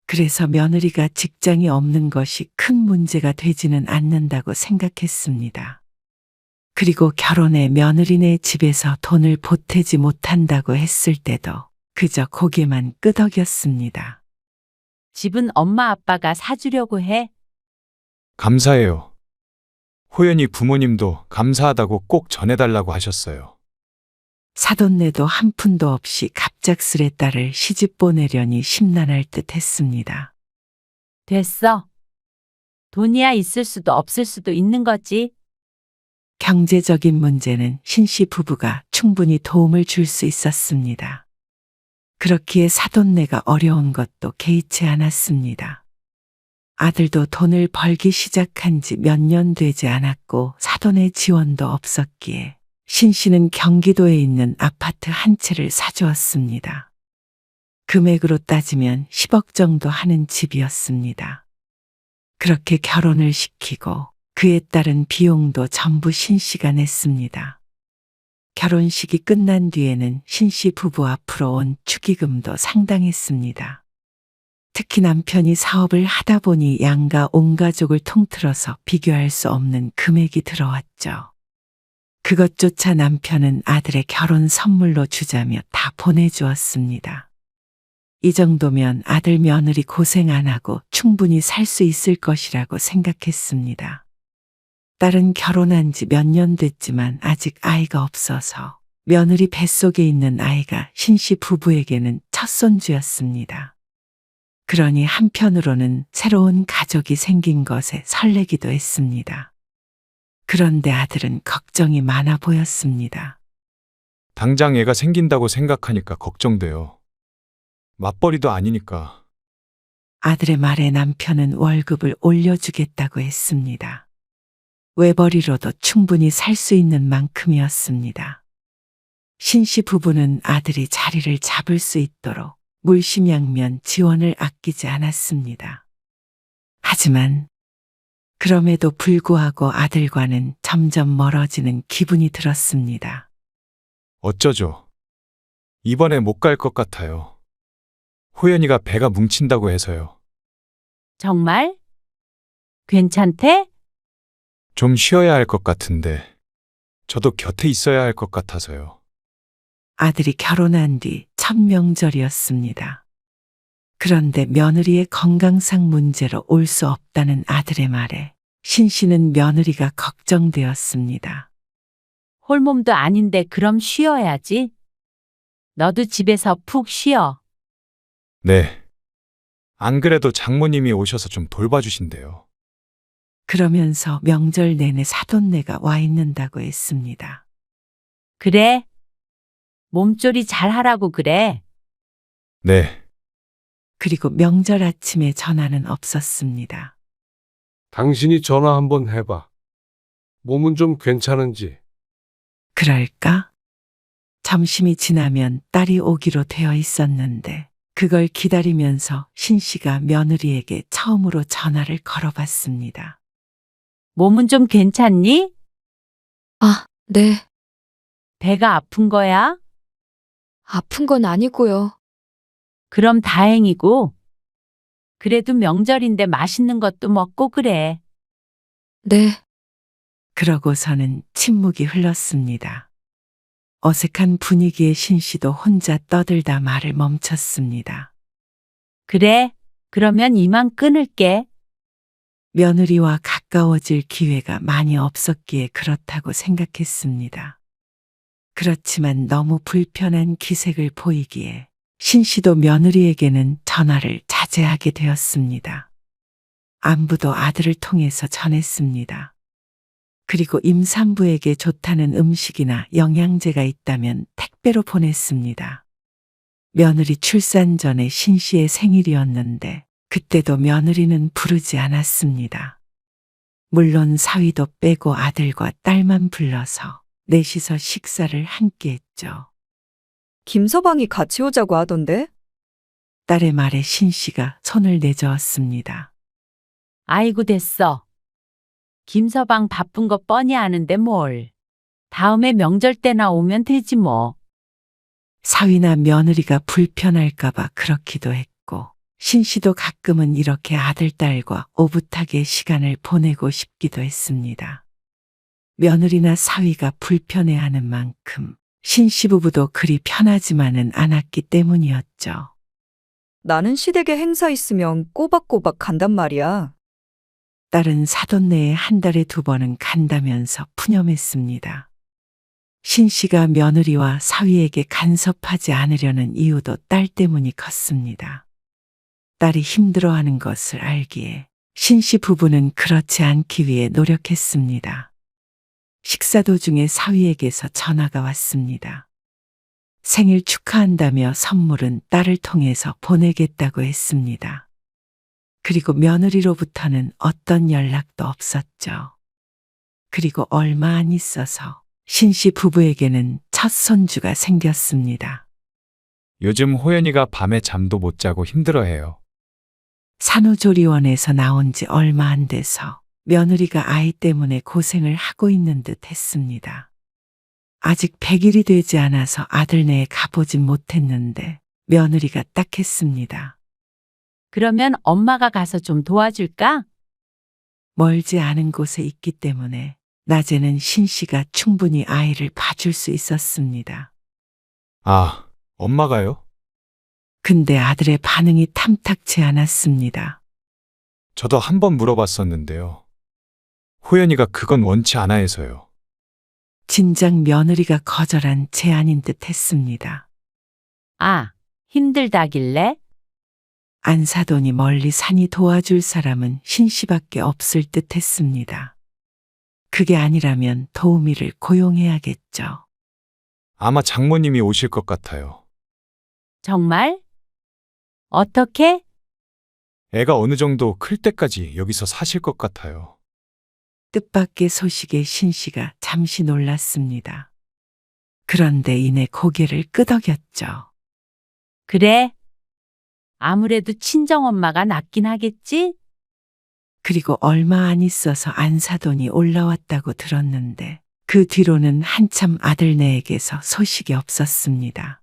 그래서 며느리가 직장이 없는 것이 큰 문제가 되지는 않는다고 생각했습니다. 그리고 결혼에 며느리네 집에서 돈을 보태지 못한다고 했을 때도 그저 고개만 끄덕였습니다. 집은 엄마 아빠가 사주려고 해? 감사해요. 호연이 부모님도 감사하다고 꼭 전해달라고 하셨어요. 사돈네도 한 푼도 없이 갑작스레 딸을 시집 보내려니 심란할 듯 했습니다. 됐어. 돈이야 있을 수도 없을 수도 있는 거지. 경제적인 문제는 신씨 부부가 충분히 도움을 줄 수 있었습니다. 그렇기에 사돈네가 어려운 것도 개의치 않았습니다. 아들도 돈을 벌기 시작한 지 몇 년 되지 않았고 사돈의 지원도 없었기에 신씨는 경기도에 있는 아파트 한 채를 사주었습니다. 금액으로 따지면 10억 정도 하는 집이었습니다. 그렇게 결혼을 시키고 그에 따른 비용도 전부 신 씨가 냈습니다. 결혼식이 끝난 뒤에는 신 씨 부부 앞으로 온 축의금도 상당했습니다. 특히 남편이 사업을 하다 보니 양가 온 가족을 통틀어서 비교할 수 없는 금액이 들어왔죠. 그것조차 남편은 아들의 결혼 선물로 주자며 다 보내주었습니다. 이 정도면 아들 며느리 고생 안 하고 충분히 살 수 있을 것이라고 생각했습니다. 딸은 결혼한 지 몇 년 됐지만 아직 아이가 없어서 며느리 뱃속에 있는 아이가 신씨 부부에게는 첫 손주였습니다. 그러니 한편으로는 새로운 가족이 생긴 것에 설레기도 했습니다. 그런데 아들은 걱정이 많아 보였습니다. 당장 애가 생긴다고 생각하니까 걱정돼요. 맞벌이도 아니니까. 아들의 말에 남편은 월급을 올려주겠다고 했습니다. 외벌이로도 충분히 살 수 있는 만큼이었습니다. 신씨 부부는 아들이 자리를 잡을 수 있도록 물심양면 지원을 아끼지 않았습니다. 하지만 그럼에도 불구하고 아들과는 점점 멀어지는 기분이 들었습니다. 어쩌죠? 이번에 못 갈 것 같아요. 호연이가 배가 뭉친다고 해서요. 정말? 괜찮대? 좀 쉬어야 할 것 같은데, 저도 곁에 있어야 할 것 같아서요. 아들이 결혼한 뒤 첫 명절이었습니다. 그런데 며느리의 건강상 문제로 올 수 없다는 아들의 말에 신 씨는 며느리가 걱정되었습니다. 홀몸도 아닌데 그럼 쉬어야지. 너도 집에서 푹 쉬어. 네. 안 그래도 장모님이 오셔서 좀 돌봐주신대요. 그러면서 명절 내내 사돈네가 와 있는다고 했습니다. 그래? 몸조리 잘 하라고 그래. 네. 그리고 명절 아침에 전화는 없었습니다. 당신이 전화 한번 해봐. 몸은 좀 괜찮은지. 그럴까? 점심이 지나면 딸이 오기로 되어 있었는데 그걸 기다리면서 신 씨가 며느리에게 처음으로 전화를 걸어봤습니다. 몸은 좀 괜찮니? 아, 네. 배가 아픈 거야? 아픈 건 아니고요. 그럼 다행이고. 그래도 명절인데 맛있는 것도 먹고 그래. 네. 그러고서는 침묵이 흘렀습니다. 어색한 분위기에 신 씨도 혼자 떠들다 말을 멈췄습니다. 그래, 그러면 이만 끊을게. 며느리와 가까워질 기회가 많이 없었기에 그렇다고 생각했습니다. 그렇지만 너무 불편한 기색을 보이기에 신 씨도 며느리에게는 전화를 자제하게 되었습니다. 안부도 아들을 통해서 전했습니다. 그리고 임산부에게 좋다는 음식이나 영양제가 있다면 택배로 보냈습니다. 며느리 출산 전에 신 씨의 생일이었는데 그때도 며느리는 부르지 않았습니다. 물론 사위도 빼고 아들과 딸만 불러서 넷이서 식사를 함께 했죠. 김서방이 같이 오자고 하던데? 딸의 말에 신 씨가 손을 내저었습니다. 아이고 됐어. 김서방 바쁜 거 뻔히 아는데 뭘. 다음에 명절 때나 오면 되지 뭐. 사위나 며느리가 불편할까봐 그렇기도 했고 신 씨도 가끔은 이렇게 아들, 딸과 오붓하게 시간을 보내고 싶기도 했습니다. 며느리나 사위가 불편해하는 만큼 신 씨 부부도 그리 편하지만은 않았기 때문이었죠. 나는 시댁에 행사 있으면 꼬박꼬박 간단 말이야. 딸은 사돈네에 한 달에 2번은 간다면서 푸념했습니다. 신 씨가 며느리와 사위에게 간섭하지 않으려는 이유도 딸 때문이 컸습니다. 딸이 힘들어하는 것을 알기에 신 씨 부부는 그렇지 않기 위해 노력했습니다. 식사 도중에 사위에게서 전화가 왔습니다. 생일 축하한다며 선물은 딸을 통해서 보내겠다고 했습니다. 그리고 며느리로부터는 어떤 연락도 없었죠. 그리고 얼마 안 있어서 신 씨 부부에게는 첫 손주가 생겼습니다. 요즘 호연이가 밤에 잠도 못 자고 힘들어해요. 산후조리원에서 나온 지 얼마 안 돼서 며느리가 아이 때문에 고생을 하고 있는 듯 했습니다. 아직 100일이 되지 않아서 아들네에 가보진 못했는데 며느리가 딱 했습니다. 그러면 엄마가 가서 좀 도와줄까? 멀지 않은 곳에 있기 때문에 낮에는 신 씨가 충분히 아이를 봐줄 수 있었습니다. 아, 엄마가요? 근데 아들의 반응이 탐탁치 않았습니다. 저도 한 번 물어봤었는데요. 호연이가 그건 원치 않아 해서요. 진작 며느리가 거절한 제안인 듯 했습니다. 아, 힘들다길래? 안사돈이 멀리 사니 도와줄 사람은 신 씨밖에 없을 듯 했습니다. 그게 아니라면 도우미를 고용해야겠죠. 아마 장모님이 오실 것 같아요. 정말? 어떻게? 애가 어느 정도 클 때까지 여기서 사실 것 같아요. 뜻밖의 소식에 신 씨가 잠시 놀랐습니다. 그런데 이내 고개를 끄덕였죠. 그래. 아무래도 친정엄마가 낫긴 하겠지? 그리고 얼마 안 있어서 안사돈이 올라왔다고 들었는데 그 뒤로는 한참 아들네에게서 소식이 없었습니다.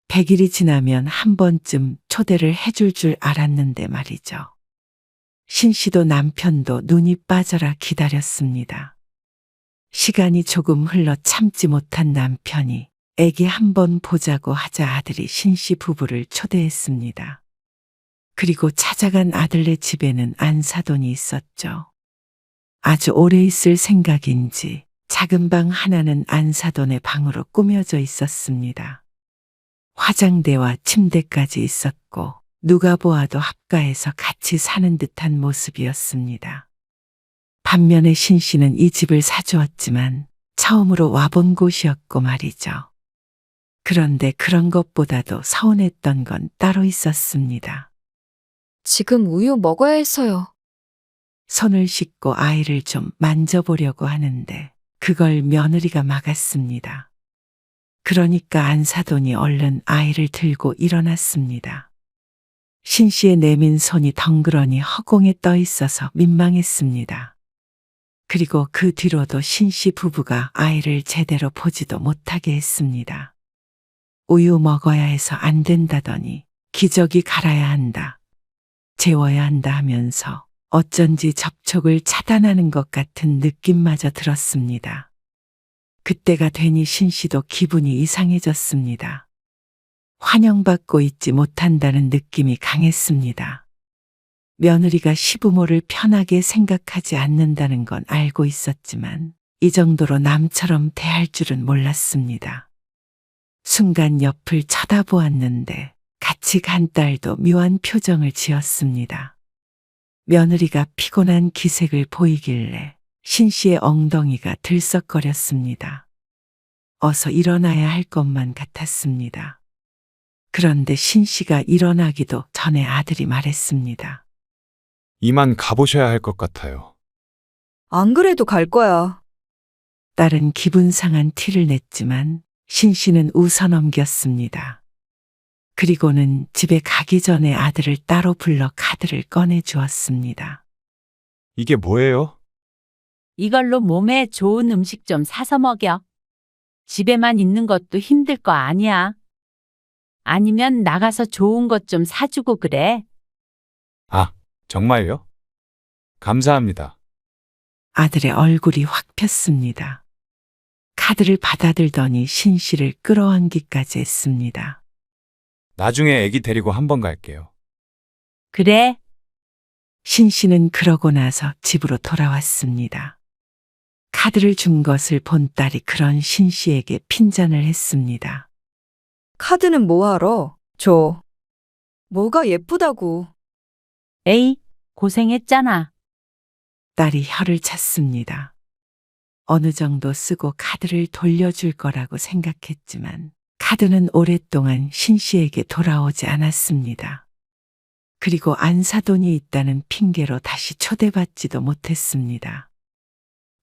100일이 지나면 한 번쯤 초대를 해줄 줄 알았는데 말이죠. 신 씨도 남편도 눈이 빠져라 기다렸습니다. 시간이 조금 흘러 참지 못한 남편이 애기 한번 보자고 하자 아들이 신 씨 부부를 초대했습니다. 그리고 찾아간 아들네 집에는 안사돈이 있었죠. 아주 오래 있을 생각인지 작은 방 하나는 안사돈의 방으로 꾸며져 있었습니다. 화장대와 침대까지 있었고 누가 보아도 합가해서 같이 사는 듯한 모습이었습니다. 반면에 신 씨는 이 집을 사주었지만 처음으로 와본 곳이었고 말이죠. 그런데 그런 것보다도 서운했던 건 따로 있었습니다. 지금 우유 먹어야 해서요. 손을 씻고 아이를 좀 만져보려고 하는데 그걸 며느리가 막았습니다. 그러니까 안사돈이 얼른 아이를 들고 일어났습니다. 신 씨의 내민 손이 덩그러니 허공에 떠 있어서 민망했습니다. 그리고 그 뒤로도 신 씨 부부가 아이를 제대로 보지도 못하게 했습니다. 우유 먹어야 해서 안 된다더니 기저귀 갈아야 한다, 재워야 한다 하면서 어쩐지 접촉을 차단하는 것 같은 느낌마저 들었습니다. 그때가 되니 신 씨도 기분이 이상해졌습니다. 환영받고 있지 못한다는 느낌이 강했습니다. 며느리가 시부모를 편하게 생각하지 않는다는 건 알고 있었지만 이 정도로 남처럼 대할 줄은 몰랐습니다. 순간 옆을 쳐다보았는데 같이 간 딸도 묘한 표정을 지었습니다. 며느리가 피곤한 기색을 보이길래 신 씨의 엉덩이가 들썩거렸습니다. 어서 일어나야 할 것만 같았습니다. 그런데 신 씨가 일어나기도 전에 아들이 말했습니다. 이만 가보셔야 할 것 같아요. 안 그래도 갈 거야. 딸은 기분 상한 티를 냈지만 신 씨는 웃어넘겼습니다. 그리고는 집에 가기 전에 아들을 따로 불러 카드를 꺼내 주었습니다. 이게 뭐예요? 이걸로 몸에 좋은 음식 좀 사서 먹여. 집에만 있는 것도 힘들 거 아니야. 아니면 나가서 좋은 것 좀 사주고 그래. 아, 정말요? 감사합니다. 아들의 얼굴이 확 폈습니다. 카드를 받아들더니 신 씨를 끌어안기까지 했습니다. 나중에 애기 데리고 한번 갈게요. 그래. 신 씨는 그러고 나서 집으로 돌아왔습니다. 카드를 준 것을 본 딸이 그런 신 씨에게 핀잔을 했습니다. 카드는 뭐하러? 줘. 뭐가 예쁘다고. 에이, 고생했잖아. 딸이 혀를 찼습니다. 어느 정도 쓰고 카드를 돌려줄 거라고 생각했지만 카드는 오랫동안 신 씨에게 돌아오지 않았습니다. 그리고 안사돈이 있다는 핑계로 다시 초대받지도 못했습니다.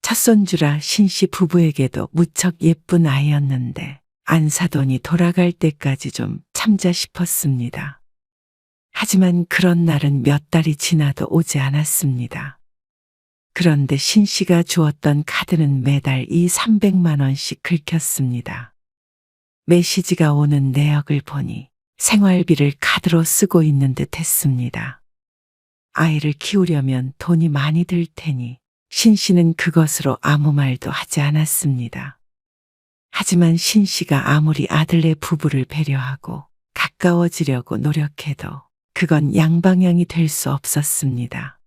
첫손주라 신 씨 부부에게도 무척 예쁜 아이였는데 안사돈이 돌아갈 때까지 좀 참자 싶었습니다. 하지만 그런 날은 몇 달이 지나도 오지 않았습니다. 그런데 신 씨가 주었던 카드는 매달 300만 원씩 긁혔습니다. 메시지가 오는 내역을 보니 생활비를 카드로 쓰고 있는 듯 했습니다. 아이를 키우려면 돈이 많이 들 테니 신 씨는 그것으로 아무 말도 하지 않았습니다. 하지만 신 씨가 아무리 아들네 부부를 배려하고 가까워지려고 노력해도 그건 양방향이 될 수 없었습니다.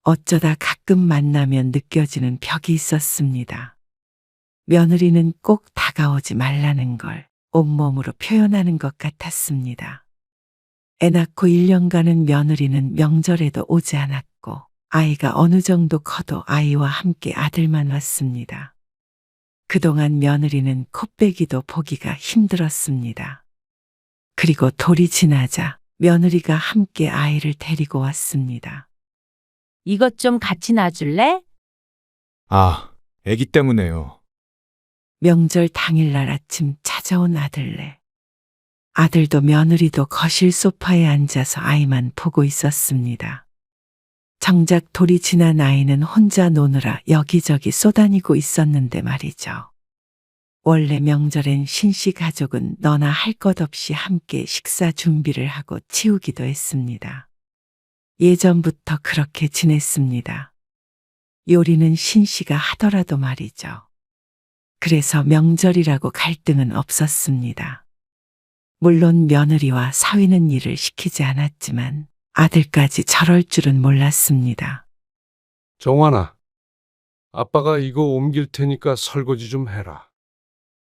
어쩌다 가끔 만나면 느껴지는 벽이 있었습니다. 며느리는 꼭 다가오지 말라는 걸 온몸으로 표현하는 것 같았습니다. 애 낳고 1년간은 며느리는 명절에도 오지 않았고 아이가 어느 정도 커도 아이와 함께 아들만 왔습니다. 그동안 며느리는 코빼기도 보기가 힘들었습니다. 그리고 돌이 지나자 며느리가 함께 아이를 데리고 왔습니다. 이것 좀 같이 놔줄래? 아, 애기 때문에요. 명절 당일날 아침 찾아온 아들네. 아들도 며느리도 거실 소파에 앉아서 아이만 보고 있었습니다. 정작 돌이 지난 아이는 혼자 노느라 여기저기 쏘다니고 있었는데 말이죠. 원래 명절엔 신씨 가족은 너나 할 것 없이 함께 식사 준비를 하고 치우기도 했습니다. 예전부터 그렇게 지냈습니다. 요리는 신씨가 하더라도 말이죠. 그래서 명절이라고 갈등은 없었습니다. 물론 며느리와 사위는 일을 시키지 않았지만 아들까지 저럴 줄은 몰랐습니다. 정환아, 아빠가 이거 옮길 테니까 설거지 좀 해라.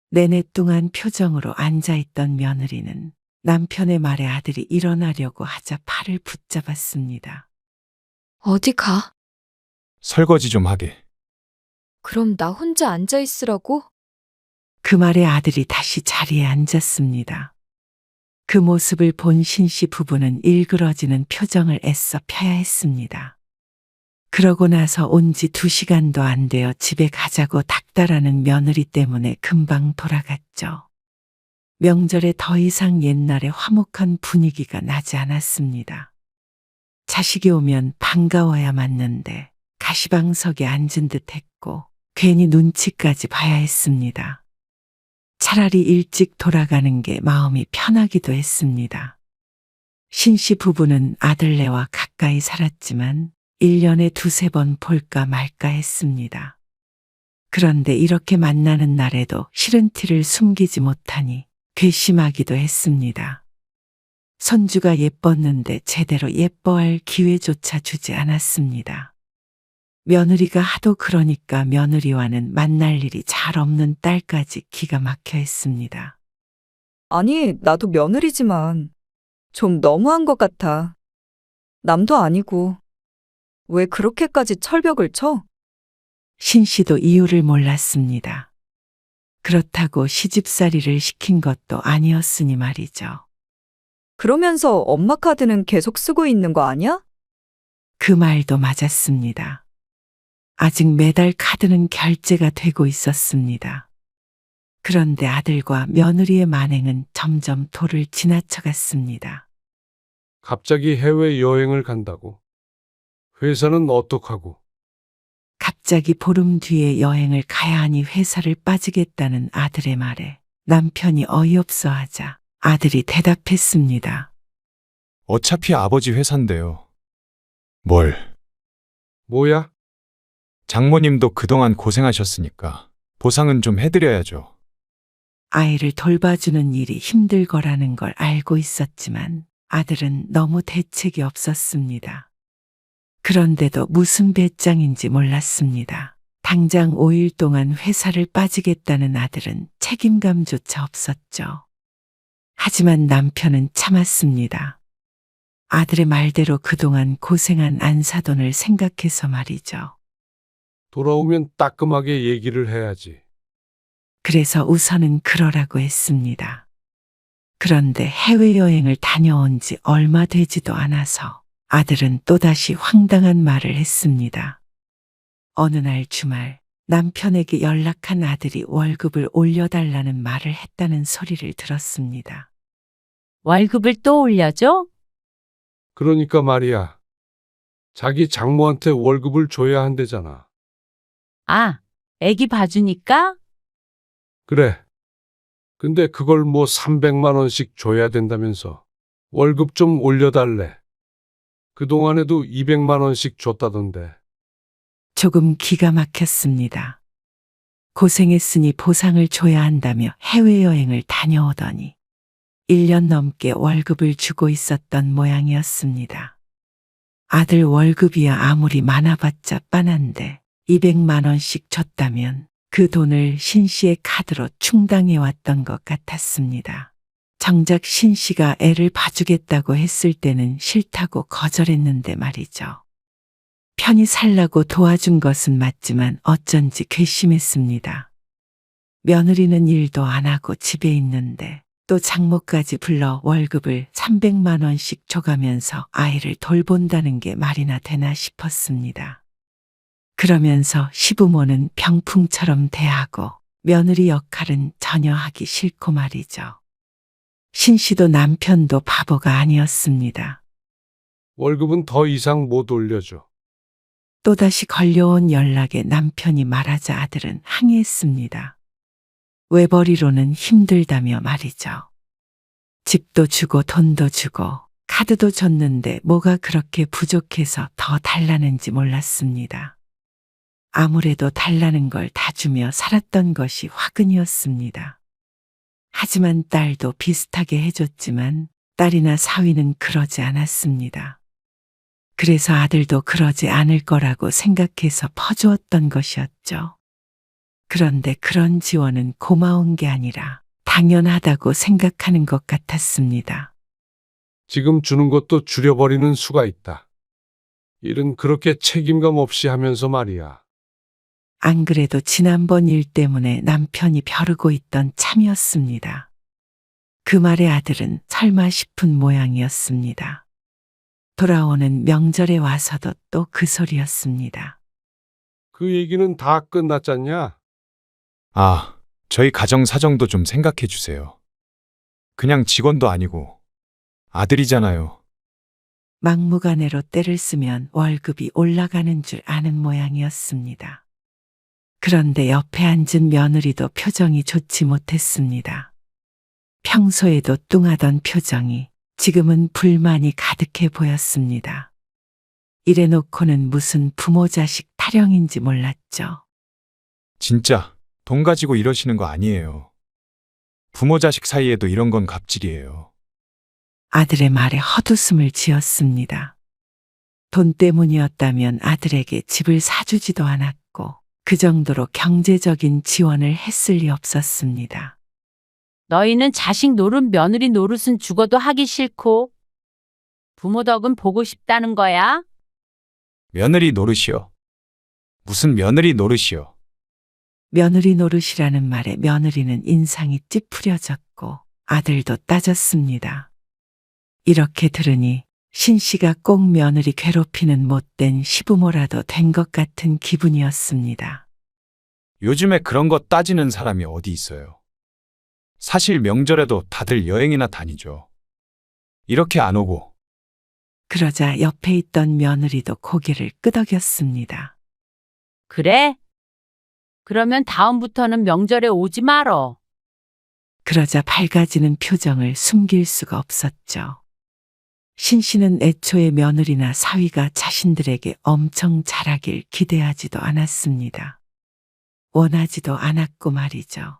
내내 동안 표정으로 앉아있던 며느리는 남편의 말에 아들이 일어나려고 하자 팔을 붙잡았습니다. 어디 가? 설거지 좀 하게. 그럼 나 혼자 앉아 있으라고? 그 말에 아들이 다시 자리에 앉았습니다. 그 모습을 본 신씨 부부는 일그러지는 표정을 애써 펴야 했습니다. 그러고 나서 온 지 2시간도 안 되어 집에 가자고 닥달하는 며느리 때문에 금방 돌아갔죠. 명절에 더 이상 옛날의 화목한 분위기가 나지 않았습니다. 자식이 오면 반가워야 맞는데 가시방석에 앉은 듯 했고 괜히 눈치까지 봐야 했습니다. 차라리 일찍 돌아가는 게 마음이 편하기도 했습니다. 신씨 부부는 아들네와 가까이 살았지만 1년에 2~3번 볼까 말까 했습니다. 그런데 이렇게 만나는 날에도 싫은 티를 숨기지 못하니 괘씸하기도 했습니다. 손주가 예뻤는데 제대로 예뻐할 기회조차 주지 않았습니다. 며느리가 하도 그러니까 며느리와는 만날 일이 잘 없는 딸까지 기가 막혀 했습니다. 아니, 나도 며느리지만 좀 너무한 것 같아. 남도 아니고 왜 그렇게까지 철벽을 쳐? 신씨도 이유를 몰랐습니다. 그렇다고 시집살이를 시킨 것도 아니었으니 말이죠. 그러면서 엄마 카드는 계속 쓰고 있는 거 아니야? 그 말도 맞았습니다. 아직 매달 카드는 결제가 되고 있었습니다. 그런데 아들과 며느리의 만행은 점점 도를 지나쳐갔습니다. 갑자기 해외여행을 간다고. 회사는 어떡하고? 갑자기 보름 뒤에 여행을 가야 하니 회사를 빠지겠다는 아들의 말에 남편이 어이없어 하자 아들이 대답했습니다. 어차피 아버지 회사인데요. 뭘? 뭐야? 장모님도 그동안 고생하셨으니까 보상은 좀 해드려야죠. 아이를 돌봐주는 일이 힘들 거라는 걸 알고 있었지만 아들은 너무 대책이 없었습니다. 그런데도 무슨 배짱인지 몰랐습니다. 당장 5일 동안 회사를 빠지겠다는 아들은 책임감조차 없었죠. 하지만 남편은 참았습니다. 아들의 말대로 그동안 고생한 안사돈을 생각해서 말이죠. 돌아오면 따끔하게 얘기를 해야지. 그래서 우선은 그러라고 했습니다. 그런데 해외여행을 다녀온 지 얼마 되지도 않아서 아들은 또다시 황당한 말을 했습니다. 어느 날 주말 남편에게 연락한 아들이 월급을 올려달라는 말을 했다는 소리를 들었습니다. 월급을 또 올려줘? 그러니까 말이야. 자기 장모한테 월급을 줘야 한대잖아. 아, 애기 봐주니까? 그래. 근데 그걸 뭐 300만 원씩 줘야 된다면서. 월급 좀 올려달래. 그동안에도 200만 원씩 줬다던데. 조금 기가 막혔습니다. 고생했으니 보상을 줘야 한다며 해외여행을 다녀오더니 1년 넘게 월급을 주고 있었던 모양이었습니다. 아들 월급이야 아무리 많아봤자 빤한데 200만 원씩 줬다면 그 돈을 신 씨의 카드로 충당해왔던 것 같았습니다. 정작 신 씨가 애를 봐주겠다고 했을 때는 싫다고 거절했는데 말이죠. 편히 살라고 도와준 것은 맞지만 어쩐지 괘씸했습니다. 며느리는 일도 안 하고 집에 있는데 또 장모까지 불러 월급을 300만 원씩 줘가면서 아이를 돌본다는 게 말이나 되나 싶었습니다. 그러면서 시부모는 병풍처럼 대하고 며느리 역할은 전혀 하기 싫고 말이죠. 신 씨도 남편도 바보가 아니었습니다. 월급은 더 이상 못 올려줘. 또다시 걸려온 연락에 남편이 말하자 아들은 항의했습니다. 외벌이로는 힘들다며 말이죠. 집도 주고 돈도 주고 카드도 줬는데 뭐가 그렇게 부족해서 더 달라는지 몰랐습니다. 아무래도 달라는 걸 다 주며 살았던 것이 화근이었습니다. 하지만 딸도 비슷하게 해줬지만 딸이나 사위는 그러지 않았습니다. 그래서 아들도 그러지 않을 거라고 생각해서 퍼주었던 것이었죠. 그런데 그런 지원은 고마운 게 아니라 당연하다고 생각하는 것 같았습니다. 지금 주는 것도 줄여버리는 수가 있다. 일은 그렇게 책임감 없이 하면서 말이야. 안 그래도 지난번 일 때문에 남편이 벼르고 있던 참이었습니다. 그 말에 아들은 설마 싶은 모양이었습니다. 돌아오는 명절에 와서도 또 그 소리였습니다. 그 얘기는 다 끝났잖냐? 아, 저희 가정 사정도 좀 생각해 주세요. 그냥 직원도 아니고 아들이잖아요. 막무가내로 때를 쓰면 월급이 올라가는 줄 아는 모양이었습니다. 그런데 옆에 앉은 며느리도 표정이 좋지 못했습니다. 평소에도 뚱하던 표정이 지금은 불만이 가득해 보였습니다. 이래놓고는 무슨 부모 자식 타령인지 몰랐죠. 진짜 돈 가지고 이러시는 거 아니에요. 부모 자식 사이에도 이런 건 갑질이에요. 아들의 말에 헛웃음을 지었습니다. 돈 때문이었다면 아들에게 집을 사주지도 않았고 그 정도로 경제적인 지원을 했을 리 없었습니다. 너희는 자식 노릇 며느리 노릇은 죽어도 하기 싫고 부모 덕은 보고 싶다는 거야? 며느리 노릇이요. 무슨 며느리 노릇이요. 며느리 노릇이라는 말에 며느리는 인상이 찌푸려졌고 아들도 따졌습니다. 이렇게 들으니 신 씨가 꼭 며느리 괴롭히는 못된 시부모라도 된 것 같은 기분이었습니다. 요즘에 그런 거 따지는 사람이 어디 있어요. 사실 명절에도 다들 여행이나 다니죠. 이렇게 안 오고. 그러자 옆에 있던 며느리도 고개를 끄덕였습니다. 그래? 그러면 다음부터는 명절에 오지 말어. 그러자 밝아지는 표정을 숨길 수가 없었죠. 신 씨는 애초에 며느리나 사위가 자신들에게 엄청 잘하길 기대하지도 않았습니다. 원하지도 않았고 말이죠.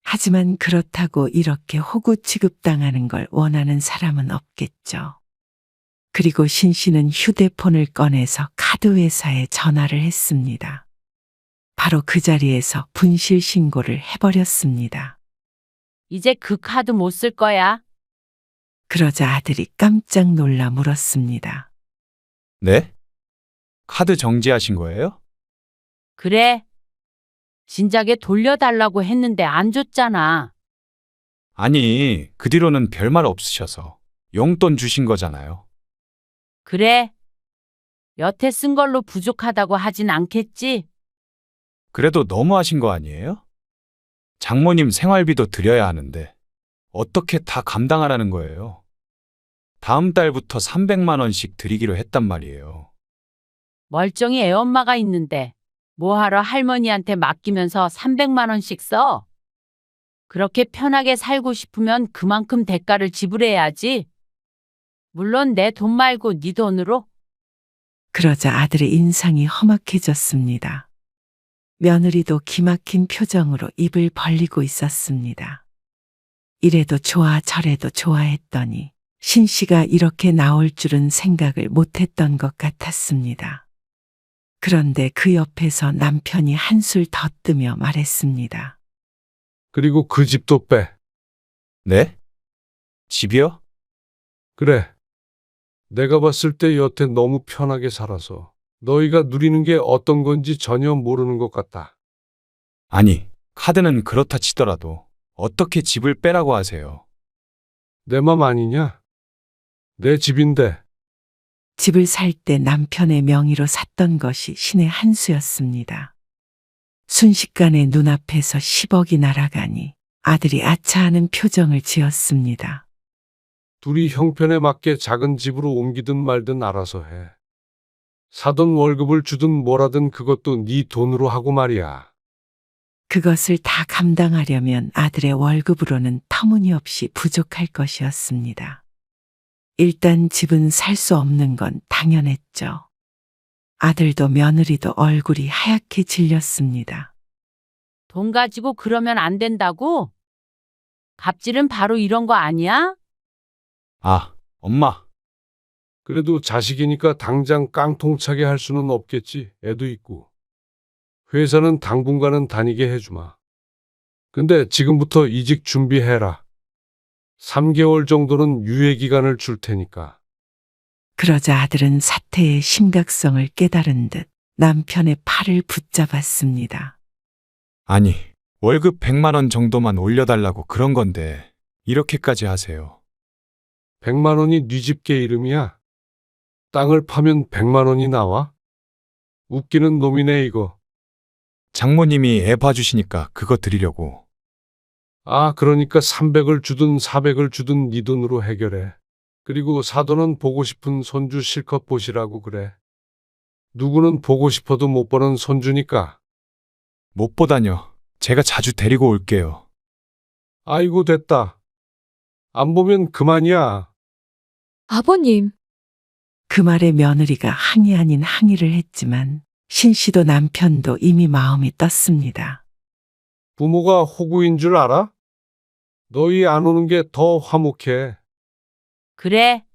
하지만 그렇다고 이렇게 호구 취급당하는 걸 원하는 사람은 없겠죠. 그리고 신 씨는 휴대폰을 꺼내서 카드 회사에 전화를 했습니다. 바로 그 자리에서 분실 신고를 해버렸습니다. 이제 그 카드 못 쓸 거야. 그러자 아들이 깜짝 놀라 물었습니다. 네? 카드 정지하신 거예요? 그래. 진작에 돌려달라고 했는데 안 줬잖아. 아니, 그 뒤로는 별말 없으셔서 용돈 주신 거잖아요. 그래. 여태 쓴 걸로 부족하다고 하진 않겠지? 그래도 너무하신 거 아니에요? 장모님 생활비도 드려야 하는데 어떻게 다 감당하라는 거예요? 다음 달부터 300만 원씩 드리기로 했단 말이에요. 멀쩡히 애엄마가 있는데 뭐하러 할머니한테 맡기면서 300만 원씩 써? 그렇게 편하게 살고 싶으면 그만큼 대가를 지불해야지. 물론 내 돈 말고 네 돈으로. 그러자 아들의 인상이 험악해졌습니다. 며느리도 기막힌 표정으로 입을 벌리고 있었습니다. 이래도 좋아 저래도 좋아했더니 신 씨가 이렇게 나올 줄은 생각을 못했던 것 같았습니다. 그런데 그 옆에서 남편이 한술 더 뜨며 말했습니다. 그리고 그 집도 빼. 네? 집이요? 그래. 내가 봤을 때 여태 너무 편하게 살아서 너희가 누리는 게 어떤 건지 전혀 모르는 것 같다. 아니, 카드는 그렇다 치더라도 어떻게 집을 빼라고 하세요? 내 맘 아니냐? 내 집인데. 집을 살 때 남편의 명의로 샀던 것이 신의 한 수였습니다. 순식간에 눈앞에서 10억이 날아가니 아들이 아차하는 표정을 지었습니다. 둘이 형편에 맞게 작은 집으로 옮기든 말든 알아서 해. 사돈 월급을 주든 뭐라든 그것도 네 돈으로 하고 말이야. 그것을 다 감당하려면 아들의 월급으로는 터무니없이 부족할 것이었습니다. 일단 집은 살 수 없는 건 당연했죠. 아들도 며느리도 얼굴이 하얗게 질렸습니다. 돈 가지고 그러면 안 된다고? 갑질은 바로 이런 거 아니야? 아, 엄마. 그래도 자식이니까 당장 깡통차게 할 수는 없겠지. 애도 있고. 회사는 당분간은 다니게 해주마. 근데 지금부터 이직 준비해라. 3개월 정도는 유예기간을 줄 테니까. 그러자 아들은 사태의 심각성을 깨달은 듯 남편의 팔을 붙잡았습니다. 아니, 월급 100만 원 정도만 올려달라고 그런 건데 이렇게까지 하세요. 100만 원이 네 집게 이름이야? 땅을 파면 100만 원이 나와? 웃기는 놈이네 이거. 장모님이 애 봐주시니까 그거 드리려고. 아, 그러니까 300을 주든 400을 주든 네 돈으로 해결해. 그리고 사돈은 보고 싶은 손주 실컷 보시라고 그래. 누구는 보고 싶어도 못 보는 손주니까. 못 보다뇨. 제가 자주 데리고 올게요. 아이고 됐다. 안 보면 그만이야. 아버님, 그 말에 며느리가 항의 아닌 항의를 했지만 신 씨도 남편도 이미 마음이 떴습니다. 부모가 호구인 줄 알아? 너희 안 오는 게 더 화목해. 그래.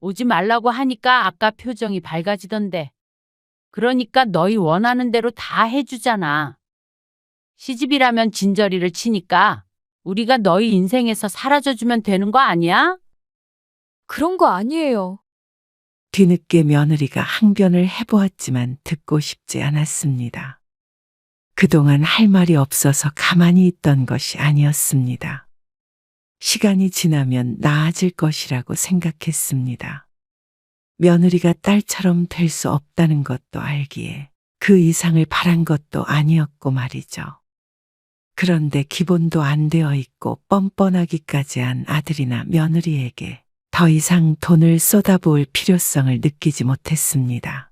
오지 말라고 하니까 아까 표정이 밝아지던데. 그러니까 너희 원하는 대로 다 해주잖아. 시집이라면 진저리를 치니까 우리가 너희 인생에서 사라져주면 되는 거 아니야? 그런 거 아니에요. 뒤늦게 며느리가 항변을 해보았지만 듣고 싶지 않았습니다. 그동안 할 말이 없어서 가만히 있던 것이 아니었습니다. 시간이 지나면 나아질 것이라고 생각했습니다. 며느리가 딸처럼 될 수 없다는 것도 알기에 그 이상을 바란 것도 아니었고 말이죠. 그런데 기본도 안 되어 있고 뻔뻔하기까지 한 아들이나 며느리에게 더 이상 돈을 쏟아부을 필요성을 느끼지 못했습니다.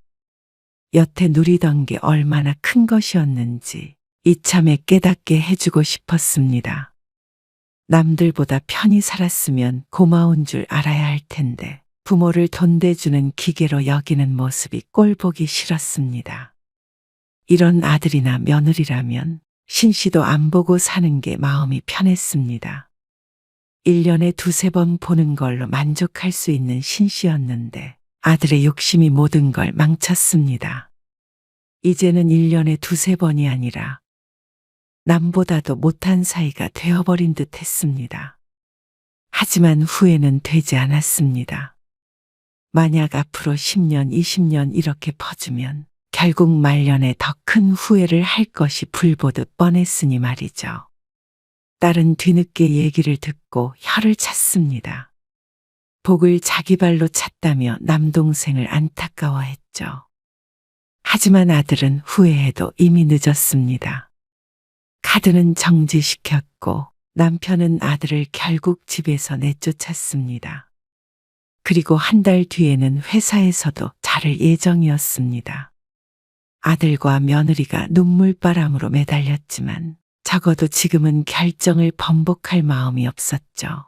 여태 누리던 게 얼마나 큰 것이었는지 이참에 깨닫게 해주고 싶었습니다. 남들보다 편히 살았으면 고마운 줄 알아야 할 텐데 부모를 돈대주는 기계로 여기는 모습이 꼴보기 싫었습니다. 이런 아들이나 며느리라면 신씨도 안 보고 사는 게 마음이 편했습니다. 1년에 두세 번 보는 걸로 만족할 수 있는 신씨였는데 아들의 욕심이 모든 걸 망쳤습니다. 이제는 1년에 두세 번이 아니라 남보다도 못한 사이가 되어버린 듯 했습니다. 하지만 후회는 되지 않았습니다. 만약 앞으로 10년, 20년 이렇게 퍼주면 결국 말년에 더 큰 후회를 할 것이 불보듯 뻔했으니 말이죠. 딸은 뒤늦게 얘기를 듣고 혀를 찼습니다. 복을 자기 발로 찼다며 남동생을 안타까워했죠. 하지만 아들은 후회해도 이미 늦었습니다. 카드는 정지시켰고 남편은 아들을 결국 집에서 내쫓았습니다. 그리고 한 달 뒤에는 회사에서도 자를 예정이었습니다. 아들과 며느리가 눈물바람으로 매달렸지만 적어도 지금은 결정을 번복할 마음이 없었죠.